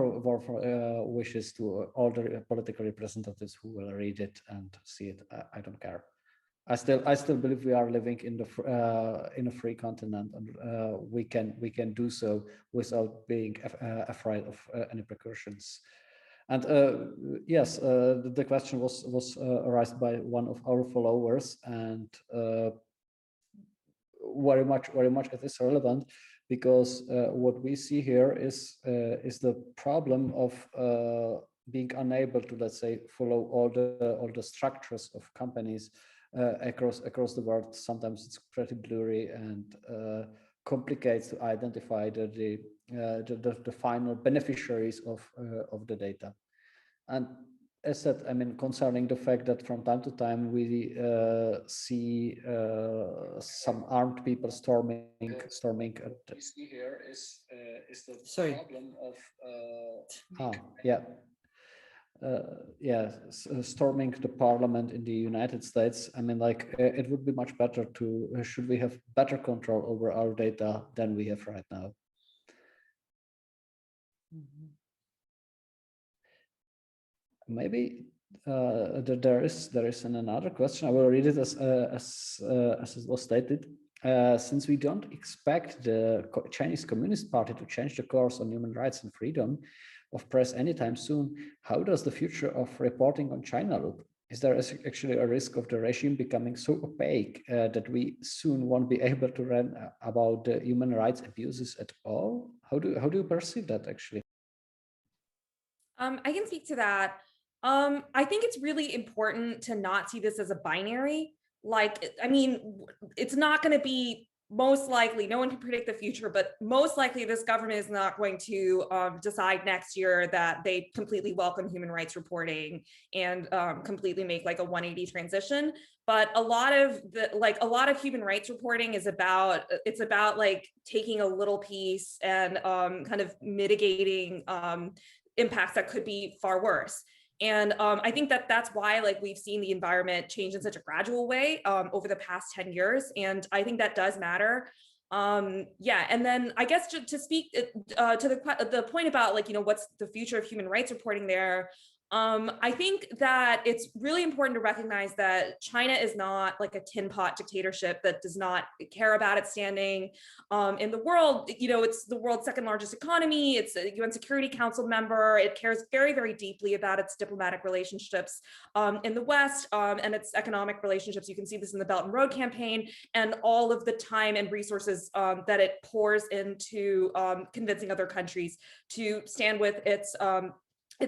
wishes to all the political representatives who will read it and see it. I don't care. I still believe we are living in a free continent, and we can do so without being afraid of any precautions. And yes, the question was raised by one of our followers, and very much it is relevant, because what we see here is the problem of being unable to, let's say, follow all the structures of companies across the world. Sometimes it's pretty blurry and complicates to identify the final beneficiaries of the data. And as said, I mean, concerning the fact that from time to time we see some armed people storming. What we see here is the problem of storming the parliament in the United States. I mean, like, it would be much better to should we have better control over our data than we have right now. Mm-hmm. Maybe there is another question. I will read it as it was stated. Since we don't expect the Chinese Communist Party to change the course on human rights and freedom of press anytime soon, how does the future of reporting on China look? Is there actually a risk of the regime becoming so opaque that we soon won't be able to learn about the human rights abuses at all? How do you perceive that, actually? I can speak to that. I think it's really important to not see this as a binary. Like, I mean, it's not going to be, most likely, no one can predict the future, but most likely this government is not going to decide next year that they completely welcome human rights reporting and completely make like a 180 transition. But a lot of human rights reporting is about, it's about like taking a little piece and kind of mitigating impacts that could be far worse. And I think that that's why, like, we've seen the environment change in such a gradual way over the past 10 years. And I think that does matter. Yeah, and then I guess to speak to the point about, like, you know, what's the future of human rights reporting there, I think that it's really important to recognize that China is not like a tin pot dictatorship that does not care about its standing in the world. You know, it's the world's second largest economy. It's a UN Security Council member. It cares very, very deeply about its diplomatic relationships in the West and its economic relationships. You can see this in the Belt and Road campaign and all of the time and resources that it pours into convincing other countries to stand with its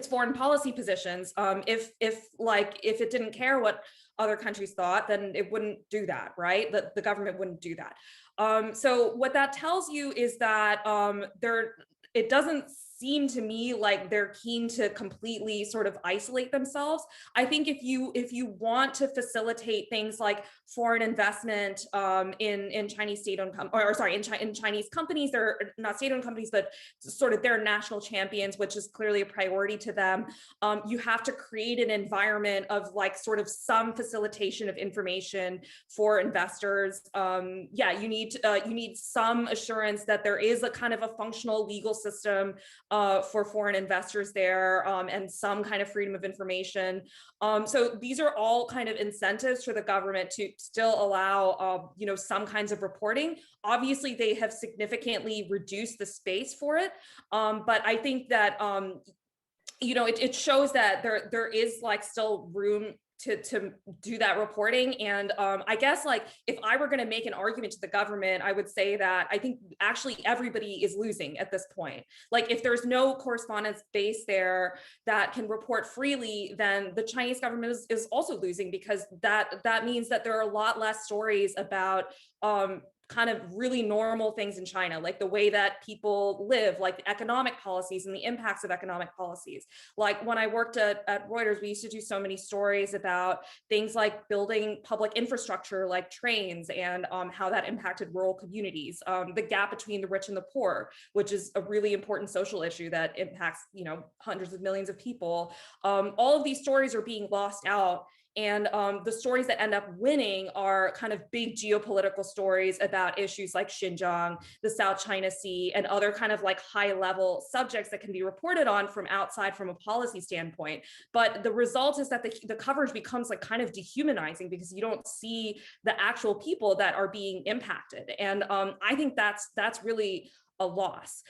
foreign policy positions. If it didn't care what other countries thought, then it wouldn't do that, right? The government wouldn't do that. So what that tells you is that it doesn't seem to me like they're keen to completely sort of isolate themselves. I think if you want to facilitate things like foreign investment in Chinese state-owned in Chinese companies, they're not state-owned companies, but sort of their national champions, which is clearly a priority to them. You have to create an environment of like sort of some facilitation of information for investors. You need some assurance that there is a kind of a functional legal system for foreign investors there, and some kind of freedom of information. So these are all kind of incentives for the government to still allow, some kinds of reporting. Obviously, they have significantly reduced the space for it, but I think that it shows that there is like still room to do that reporting. And I guess like if I were going to make an argument to the government, I would say that I think actually everybody is losing at this point. Like if there's no correspondence base there that can report freely, then the Chinese government is also losing, because that means that there are a lot less stories about kind of really normal things in China, like the way that people live, like the economic policies and the impacts of economic policies. Like when I worked at Reuters, we used to do so many stories about things like building public infrastructure like trains and how that impacted rural communities, the gap between the rich and the poor, which is a really important social issue that impacts, hundreds of millions of people. All of these stories are being lost out. And the stories that end up winning are kind of big geopolitical stories about issues like Xinjiang, the South China Sea, and other kind of like high level subjects that can be reported on from outside from a policy standpoint. But the result is that the coverage becomes like kind of dehumanizing, because you don't see the actual people that are being impacted. And I think that's really a loss.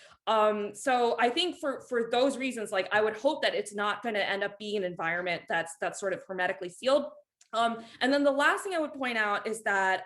So I think for those reasons, like I would hope that it's not going to end up being an environment that's sort of hermetically sealed. And then the last thing I would point out is that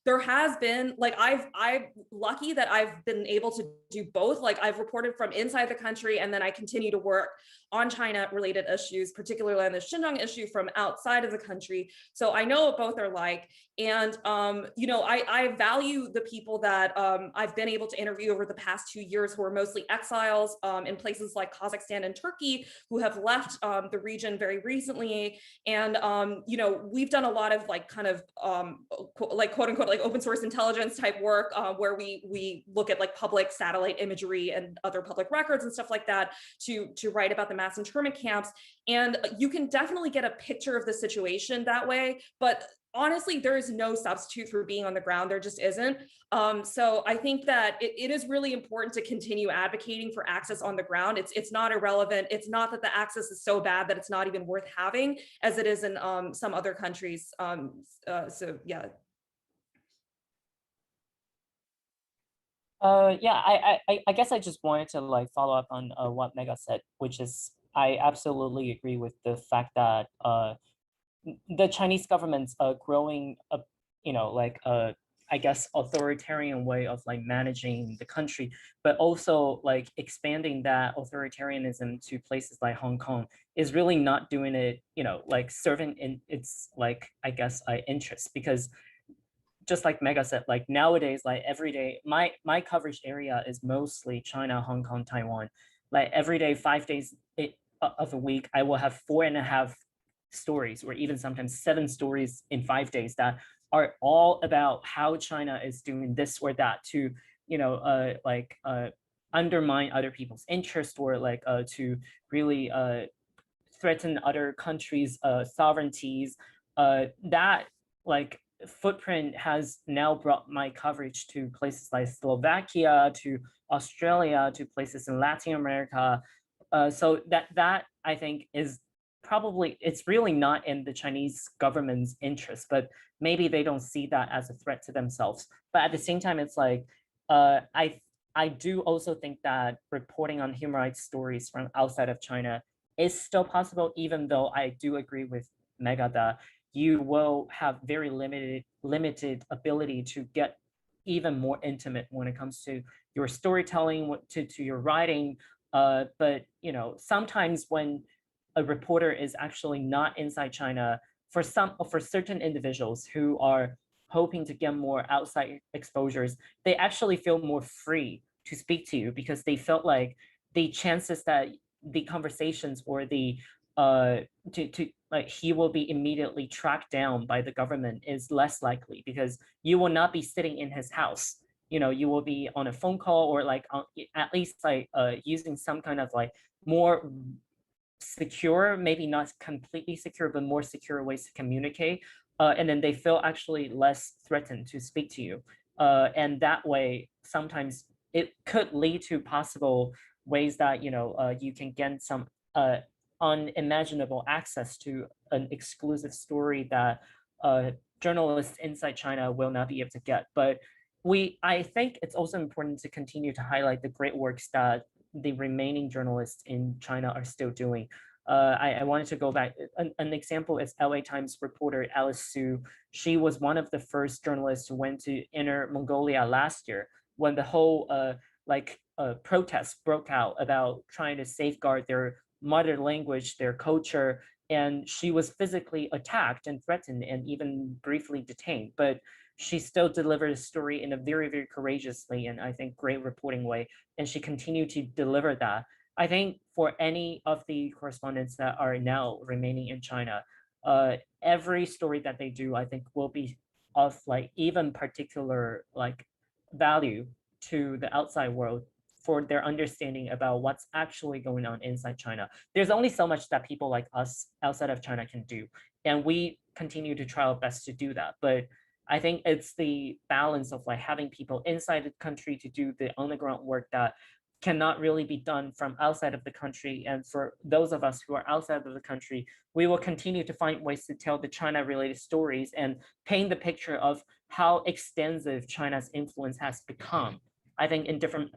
there has been, like, I'm lucky that I've been able to do both. Like I've reported from inside the country, and then I continue to work on China related issues, particularly on the Xinjiang issue, from outside of the country. So I know what both are like. And, I value the people that I've been able to interview over the past 2 years, who are mostly exiles in places like Kazakhstan and Turkey, who have left the region very recently. And, we've done a lot of like kind of like quote unquote like open source intelligence type work where we look at like public satellite imagery and other public records and stuff like that to write about the mass internment camps. And you can definitely get a picture of the situation that way. But honestly, there is no substitute for being on the ground. There just isn't. So I think that it is really important to continue advocating for access on the ground. It's not irrelevant. It's not that the access is so bad that it's not even worth having, as it is in some other countries. So yeah. I guess I just wanted to like follow up on what Megha said, which is I absolutely agree with the fact that the Chinese government's growing I guess authoritarian way of like managing the country, but also like expanding that authoritarianism to places like Hong Kong is really not doing it, like serving in its like, I guess, interest. Because just like Megha said, like nowadays, like every day, my coverage area is mostly China, Hong Kong, Taiwan. Like every day, 5 days of a week, I will have 4.5 stories, or even sometimes 7 stories in 5 days that are all about how China is doing this or that to, undermine other people's interest, or like to really threaten other countries' sovereignties. That like footprint has now brought my coverage to places like Slovakia, to Australia, to places in Latin America. So that I think is probably, it's really not in the Chinese government's interest, but maybe they don't see that as a threat to themselves. But at the same time, it's like, I do also think that reporting on human rights stories from outside of China is still possible, even though I do agree with Megha that you will have very limited ability to get even more intimate when it comes to your storytelling, to your writing. But sometimes when a reporter is actually not inside China, for certain individuals who are hoping to get more outside exposures, they actually feel more free to speak to you because they felt like the chances that the conversations or the like he will be immediately tracked down by the government is less likely because you will not be sitting in his house. You will be on a phone call or like at least like using some kind of like more secure, maybe not completely secure, but more secure ways to communicate. And then they feel actually less threatened to speak to you. And that way, sometimes it could lead to possible ways that, you can get some unimaginable access to an exclusive story that journalists inside China will not be able to get. But I think it's also important to continue to highlight the great works that the remaining journalists in China are still doing. I wanted to go back. An example is LA Times reporter Alice Su. She was one of the first journalists who went to Inner Mongolia last year when the whole protests broke out about trying to safeguard their mother language, their culture, and she was physically attacked and threatened and even briefly detained. But she still delivered a story in a very, very courageously and I think great reporting way. And she continued to deliver that. I think for any of the correspondents that are now remaining in China, every story that they do, I think will be of like even particular like value to the outside world for their understanding about what's actually going on inside China. There's only so much that people like us outside of China can do. And we continue to try our best to do that. But I think it's the balance of like having people inside the country to do the on the ground work that cannot really be done from outside of the country. And for those of us who are outside of the country, we will continue to find ways to tell the China related stories and paint the picture of how extensive China's influence has become, I think, in different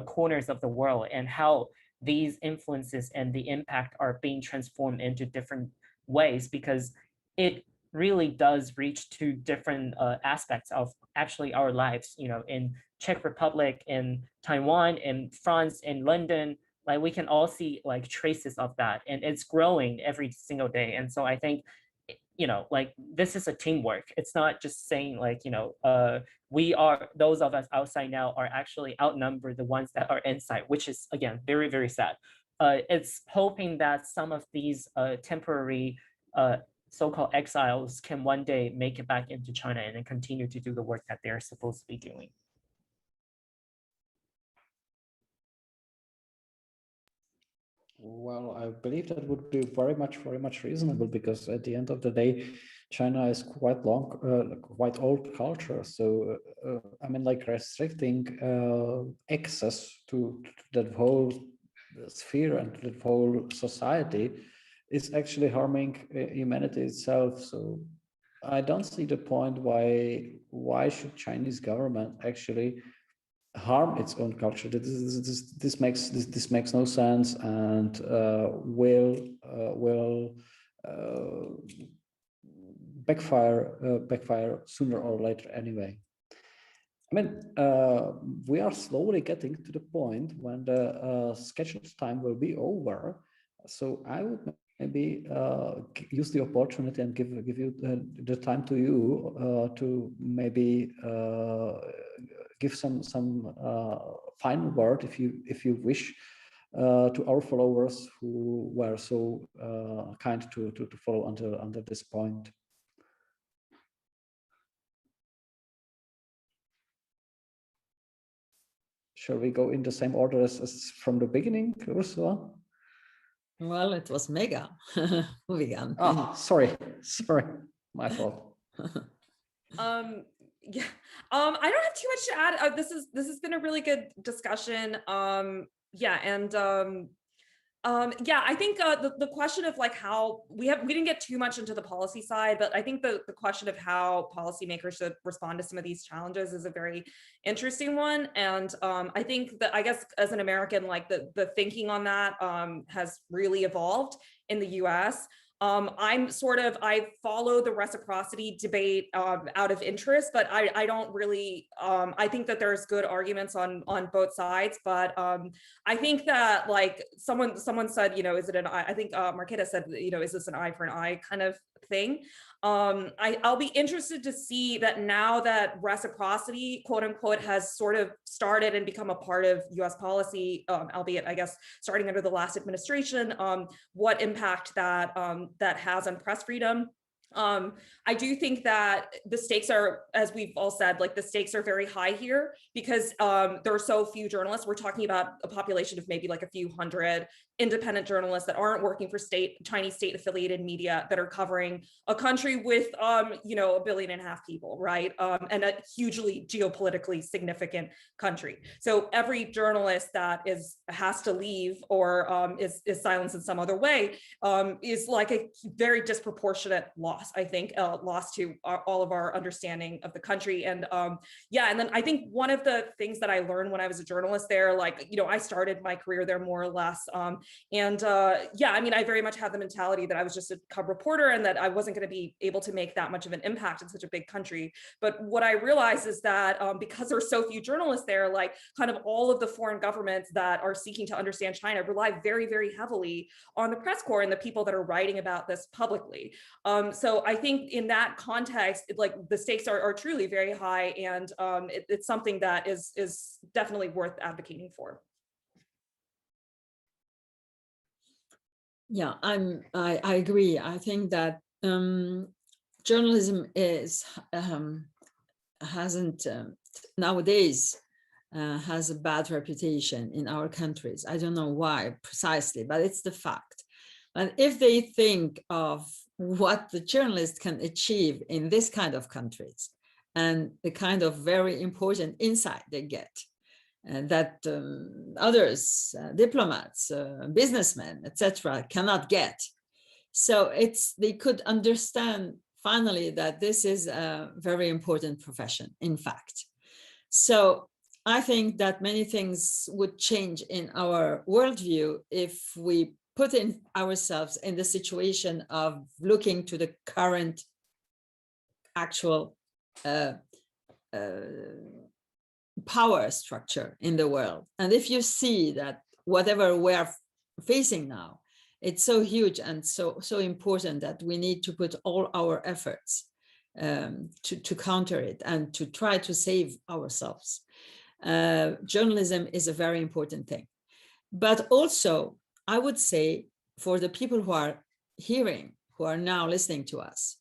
corners of the world, and how these influences and the impact are being transformed into different ways, because it really does reach to different aspects of actually our lives, in Czech Republic, in Taiwan, in France, in London. Like we can all see like traces of that, and it's growing every single day. And so I think, like this is a teamwork. It's not just saying like, we are, those of us outside now are actually outnumber the ones that are inside, which is again, very, very sad. It's hoping that some of these temporary so-called exiles can one day make it back into China and then continue to do the work that they're supposed to be doing. Well, I believe that would be very much reasonable, because at the end of the day, China is quite old culture. So, I mean, like restricting access to that whole sphere and that whole society is actually harming humanity itself. So I don't see the point why should Chinese government actually harm its own culture. This makes no sense, and will backfire sooner or later anyway. I mean, we are slowly getting to the point when the scheduled time will be over. So I would maybe use the opportunity and give you the time to you to maybe give some final word, if you wish, to our followers who were so kind to follow until this point. Shall we go in the same order as from the beginning, Ursula? Well, it was Megha who began. Oh, sorry, my fault. Yeah, I don't have too much to add. This has been a really good discussion. Yeah, and Yeah, I think the question of like how we didn't get too much into the policy side, but I think the question of how policymakers should respond to some of these challenges is a very interesting one. And I think that, I guess as an American, like the thinking on that has really evolved in the US. I follow the reciprocity debate out of interest, but I don't really, I think that there's good arguments on both sides, but I think that like someone said, you know, is it an eye? I think Markéta said, you know, is this an eye for an eye kind of thing? I'll be interested to see that now that reciprocity, quote unquote, has sort of started and become a part of US policy, albeit I guess starting under the last administration, what impact that that has on press freedom. I do think that the stakes are, as we've all said, like the stakes are very high here because there are so few journalists. We're talking about a population of maybe like a few hundred independent journalists that aren't working for Chinese state affiliated media that are covering a country with, you know, 1.5 billion people, right? And a hugely geopolitically significant country. So every journalist that has to leave or is silenced in some other way is like a very disproportionate loss, I think, loss to all of our understanding of the country. And yeah, and then I think one of the things that I learned when I was a journalist there, like, you know, I started my career there more or less. Yeah, I mean, I very much had the mentality that I was just a cub reporter and that I wasn't going to be able to make that much of an impact in such a big country. But what I realized is that because there are so few journalists there, like kind of all of the foreign governments that are seeking to understand China rely very, very heavily on the press corps and the people that are writing about this publicly. So I think in that context, like the stakes are truly very high, and it's something that is definitely worth advocating for. Yeah, I agree. I think that journalism hasn't nowadays has a bad reputation in our countries. I don't know why precisely, but it's the fact. And if they think of what the journalist can achieve in this kind of countries and the kind of very important insight they get, that others, diplomats, businessmen, etc., cannot get. So they could understand finally that this is a very important profession, in fact. So I think that many things would change in our worldview if we put in ourselves in the situation of looking to the current actual power structure in the world. And if you see that whatever we're facing now, it's so huge and so important that we need to put all our efforts to counter it and to try to save ourselves. Journalism is a very important thing. But also, I would say for the people who are hearing, who are now listening to us,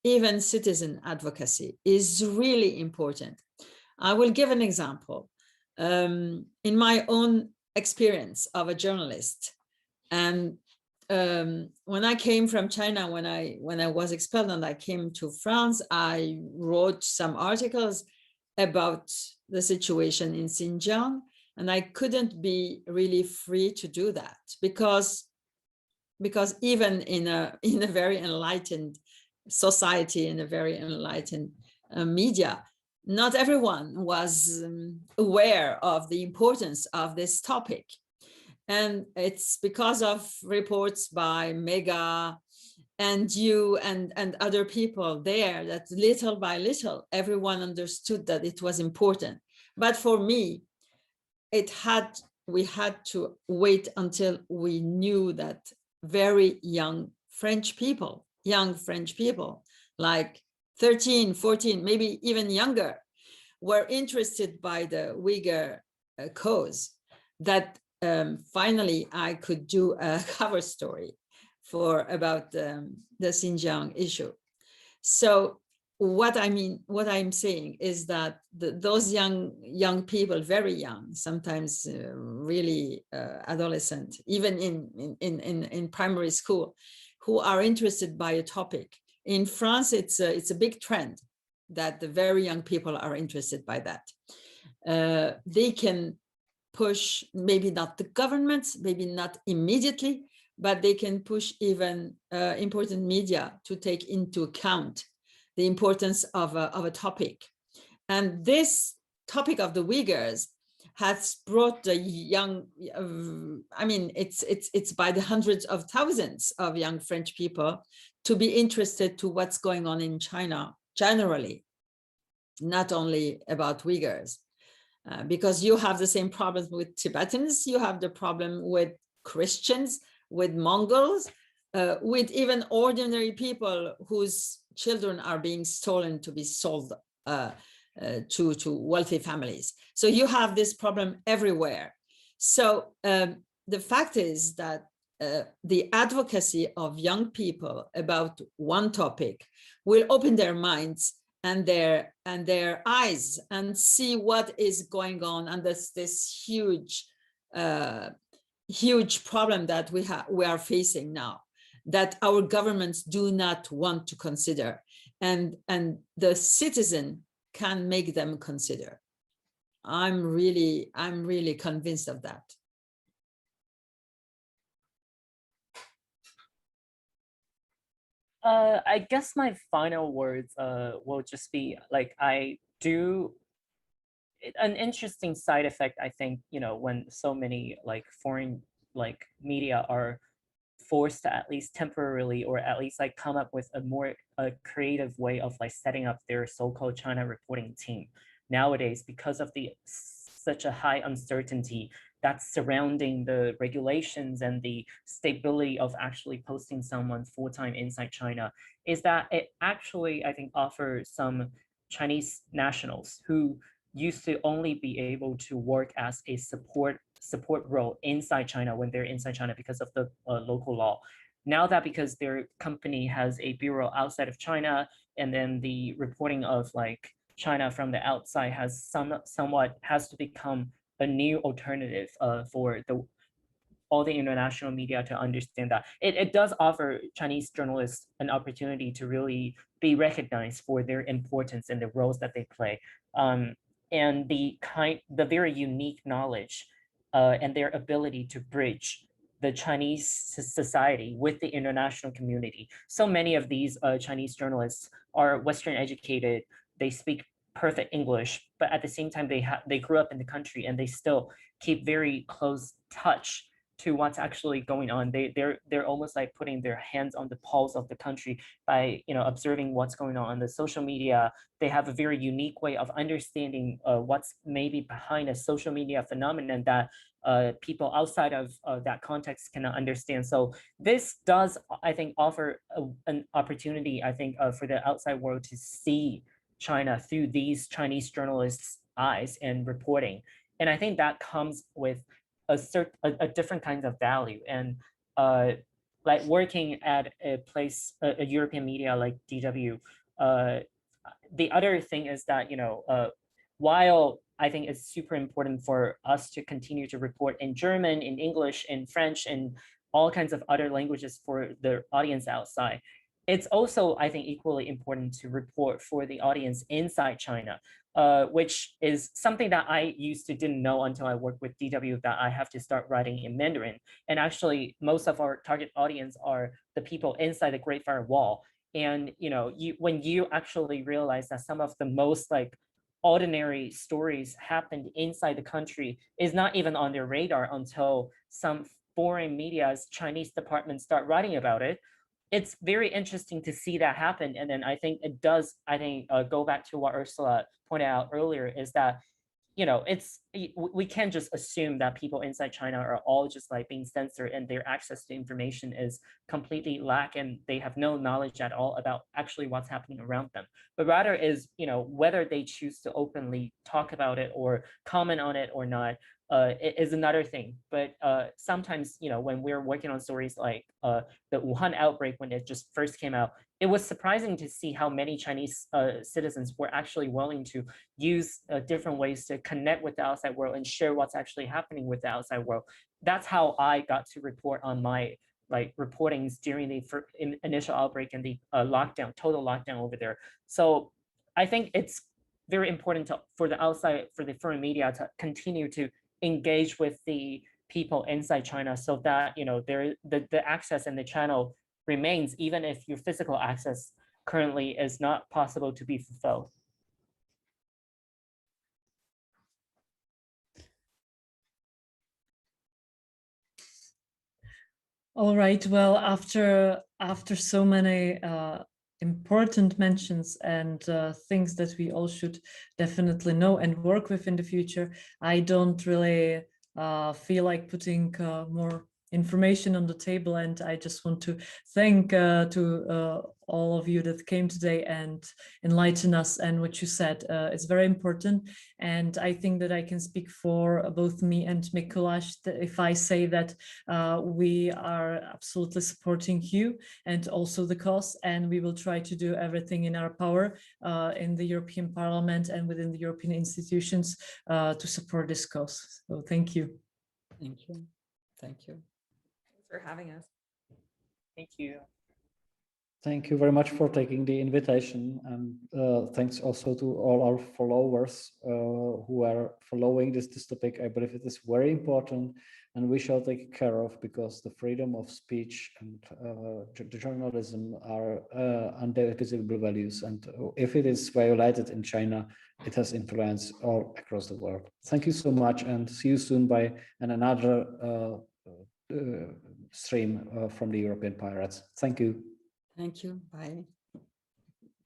even citizen advocacy is really important. I will give an example. In my own experience of a journalist, and when I came from China, when I was expelled and I came to France, I wrote some articles about the situation in Xinjiang, and I couldn't be really free to do that because even in a very enlightened society, in a very enlightened media, not everyone was aware of the importance of this topic. And it's because of reports by Megha and you and other people there that little by little, everyone understood that it was important. But for me, we had to wait until we knew that very young French people, like 13, 14, maybe even younger, were interested by the Uyghur cause, that finally I could do a cover story about the Xinjiang issue. So what I'm saying is that those young people, very young, sometimes really adolescent, even in primary school, who are interested by a topic. In France, it's a big trend that the very young people are interested by that. They can push, maybe not the governments, maybe not immediately, but they can push even important media to take into account the importance of a topic. And this topic of the Uyghurs has brought the young, I mean, it's by the hundreds of thousands of young French people to be interested to what's going on in China generally, not only about Uyghurs. Because you have the same problems with Tibetans, you have the problem with Christians, with Mongols, with even ordinary people whose children are being stolen to be sold to wealthy families. So you have this problem everywhere. So the fact is that the advocacy of young people about one topic will open their minds and their eyes and see what is going on, and this huge huge problem that we are facing now, that our governments do not want to consider, and the citizen can make them consider. I'm really convinced of that. I guess my final words will just be like, an interesting side effect, I think, you know, when so many like foreign like media are forced to at least temporarily, or at least like come up with a more creative way of like setting up their so-called China reporting team nowadays, because of such a high uncertainty that's surrounding the regulations and the stability of actually posting someone full-time inside China, is that it actually, I think, offers some Chinese nationals who used to only be able to work as a support role inside China when they're inside China because of the local law. Now that because their company has a bureau outside of China, and then the reporting of like China from the outside has somewhat has to become a new alternative for all the international media to understand that it does offer Chinese journalists an opportunity to really be recognized for their importance and the roles that they play, and the very unique knowledge and their ability to bridge the Chinese society with the international community. So many of these Chinese journalists are Western educated, they speak perfect English, but at the same time they grew up in the country and they still keep very close touch to what's actually going on. They're almost like putting their hands on the pulse of the country by, you know, observing what's going on the social media. They have a very unique way of understanding what's maybe behind a social media phenomenon that people outside of that context cannot understand. So this does, I think, offer an opportunity, I think, for the outside world to see China through these Chinese journalists' eyes and reporting. And I think that comes with a different kind of value. And like working at a place, a European media like DW, the other thing is that, you know, while I think it's super important for us to continue to report in German, in English, in French, and all kinds of other languages for the audience outside, it's also, I think, equally important to report for the audience inside China, which is something that I used to didn't know until I worked with DW, that I have to start writing in Mandarin. And actually, most of our target audience are the people inside the Great Firewall. And, you know, when you actually realize that some of the most like ordinary stories happened inside the country is not even on their radar until some foreign media's Chinese departments start writing about it, it's very interesting to see that happen. And then I think it does, go back to what Ursula pointed out earlier, is that, you know, we can't just assume that people inside China are all just like being censored and their access to information is completely lack and they have no knowledge at all about actually what's happening around them. But rather is, you know, whether they choose to openly talk about it or comment on it or not, is another thing. But sometimes, you know, when we're working on stories like the Wuhan outbreak, when it just first came out, it was surprising to see how many Chinese citizens were actually willing to use different ways to connect with the outside world and share what's actually happening with the outside world. That's how I got to report on my reportings during the initial outbreak and the total lockdown over there. So I think it's very important for the outside, for the foreign media to continue to engage with the people inside China so that, you know, the access and the channel remains, even if your physical access currently is not possible to be fulfilled. All right. Well, after so many important mentions and things that we all should definitely know and work with in the future, I don't really feel like putting more information on the table, and I just want to thank to all of you that came today and enlighten us. And what you said is very important, and I think that I can speak for both me and Mikuláš if I say that we are absolutely supporting you and also the cause, and we will try to do everything in our power in the European Parliament and within the European institutions to support this cause. So thank you. Thank you. Thank you. Thanks for having us. Thank you. Thank you very much for taking the invitation, and thanks also to all our followers who are following this topic. I believe it is very important, and we shall take care of, because the freedom of speech and the journalism are indivisible values, and if it is violated in China, it has influence all across the world. Thank you so much, and see you soon by another stream from the European Pirates. Thank you. Thank you. Bye.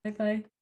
Bye-bye.